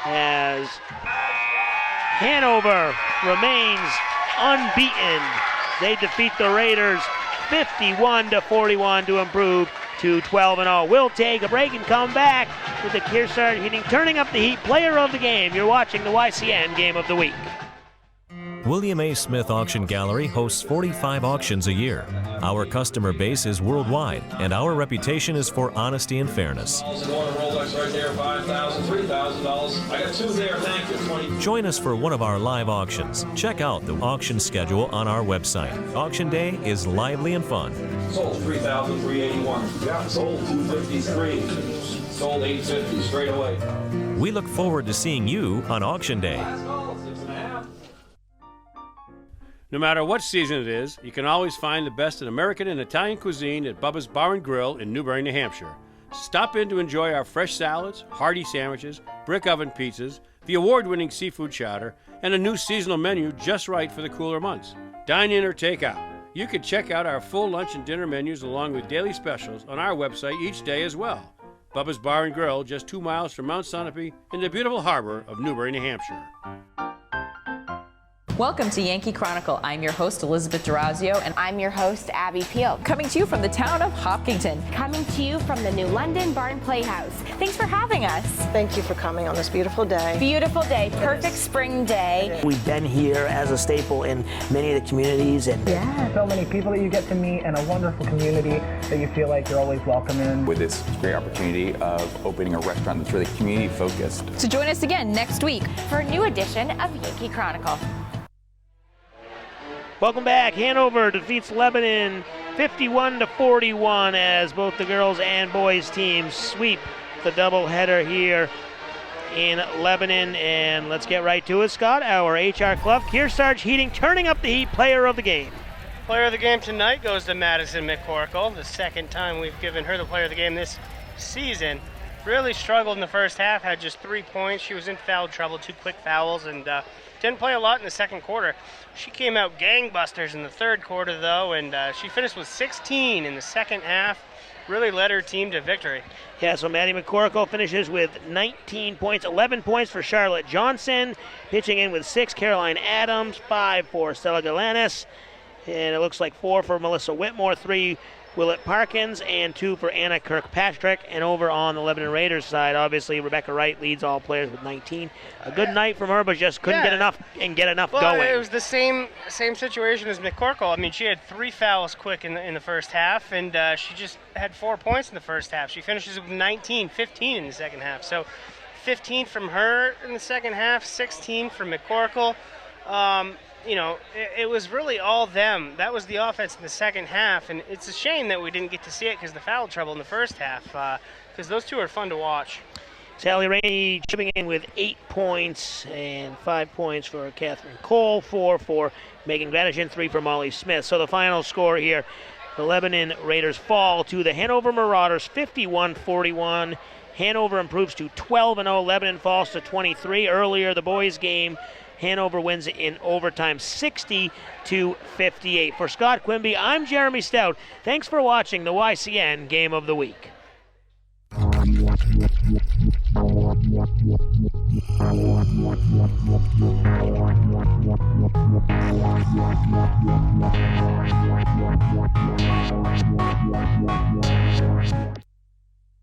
[SPEAKER 2] as Hanover remains unbeaten. They defeat the Raiders 51-41 to improve to 12-0. We'll take a break and come back with the Kearsarge Heating Turning Up the Heat Player of the Game. You're watching the YCN Game of the Week.
[SPEAKER 13] William A. Smith Auction Gallery hosts 45 auctions a year. Our customer base is worldwide, and our reputation is for honesty and fairness.
[SPEAKER 16] Right there, $5,000, $3,000. I got 2 there, thank you. 20.
[SPEAKER 13] Join us for one of our live auctions. Check out the auction schedule on our website. Auction day is lively and fun.
[SPEAKER 16] Sold $3,381. Yeah, sold $253. Sold $850 straight away.
[SPEAKER 13] We look forward to seeing you on auction day.
[SPEAKER 17] No matter what season it is, you can always find the best in American and Italian cuisine at Bubba's Bar and Grill in Newbury, New Hampshire. Stop in to enjoy our fresh salads, hearty sandwiches, brick oven pizzas, the award-winning seafood chowder, and a new seasonal menu just right for the cooler months. Dine in or take out. You can check out our full lunch and dinner menus along with daily specials on our website each day as well. Bubba's Bar and Grill, just 2 miles from Mount Sunapee in the beautiful harbor of Newbury, New Hampshire.
[SPEAKER 18] Welcome to Yankee Chronicle. I'm your host, Elizabeth Durazio, and
[SPEAKER 14] I'm your host, Abby Peel.
[SPEAKER 18] Coming to you from the town of Hopkinton.
[SPEAKER 14] Coming to you from the New London Barn Playhouse. Thanks for having us.
[SPEAKER 25] Thank you for coming on this beautiful day.
[SPEAKER 14] Beautiful day, perfect spring day.
[SPEAKER 20] We've been here as a staple in many of the communities. And
[SPEAKER 26] so many people that you get to meet and a wonderful community that you feel like you're always welcome in.
[SPEAKER 27] With this great opportunity of opening a restaurant that's really community focused.
[SPEAKER 18] So join us again next week
[SPEAKER 14] for a new edition of Yankee Chronicle.
[SPEAKER 2] Welcome back. Hanover defeats Lebanon 51-41 as both the girls and boys teams sweep the doubleheader here in Lebanon. And let's get right to it, Scott. Our HR Club, Kearsarge Heating Turning Up the Heat Player of the Game.
[SPEAKER 3] Player of the game tonight goes to Madison McCorkle. The second time we've given her the player of the game this season. Really struggled in the first half, had just 3 points. She was in foul trouble, 2 quick fouls, and didn't play a lot in the second quarter. She came out gangbusters in the third quarter, though, and she finished with 16 in the second half. Really led her team to victory.
[SPEAKER 2] Yeah, so Maddie McCorkle finishes with 19 points, 11 points for Charlotte Johnson. Pitching in with 6, Caroline Adams, 5 for Stella Galanis, and it looks like 4 for Melissa Whitmore, 3 Willett Parkins, and 2 for Anna Kirkpatrick. And over on the Lebanon Raiders side, obviously Rebecca Wright leads all players with 19. A good night from her, but just couldn't get enough going.
[SPEAKER 3] It was the same situation as McCorkle. I mean, she had 3 fouls quick in the first half, and she just had 4 points in the first half. She finishes with 19, 15 in the second half. So 15 from her in the second half, 16 from McCorkle. You know, it was really all them. That was the offense in the second half, and it's a shame that we didn't get to see it because of the foul trouble in the first half, because those two are fun to watch.
[SPEAKER 2] Sally Rainey chipping in with 8 points and 5 points for Catherine Cole, 4 for Megan Granigan, 3 for Molly Smith. So the final score here, the Lebanon Raiders fall to the Hanover Marauders 51-41. Hanover improves to 12-0. Lebanon falls to 23. Earlier, the boys' game, Hanover wins in overtime 60-58. For Scott Quimby, I'm Jeremy Stout. Thanks for watching the YCN Game of the Week.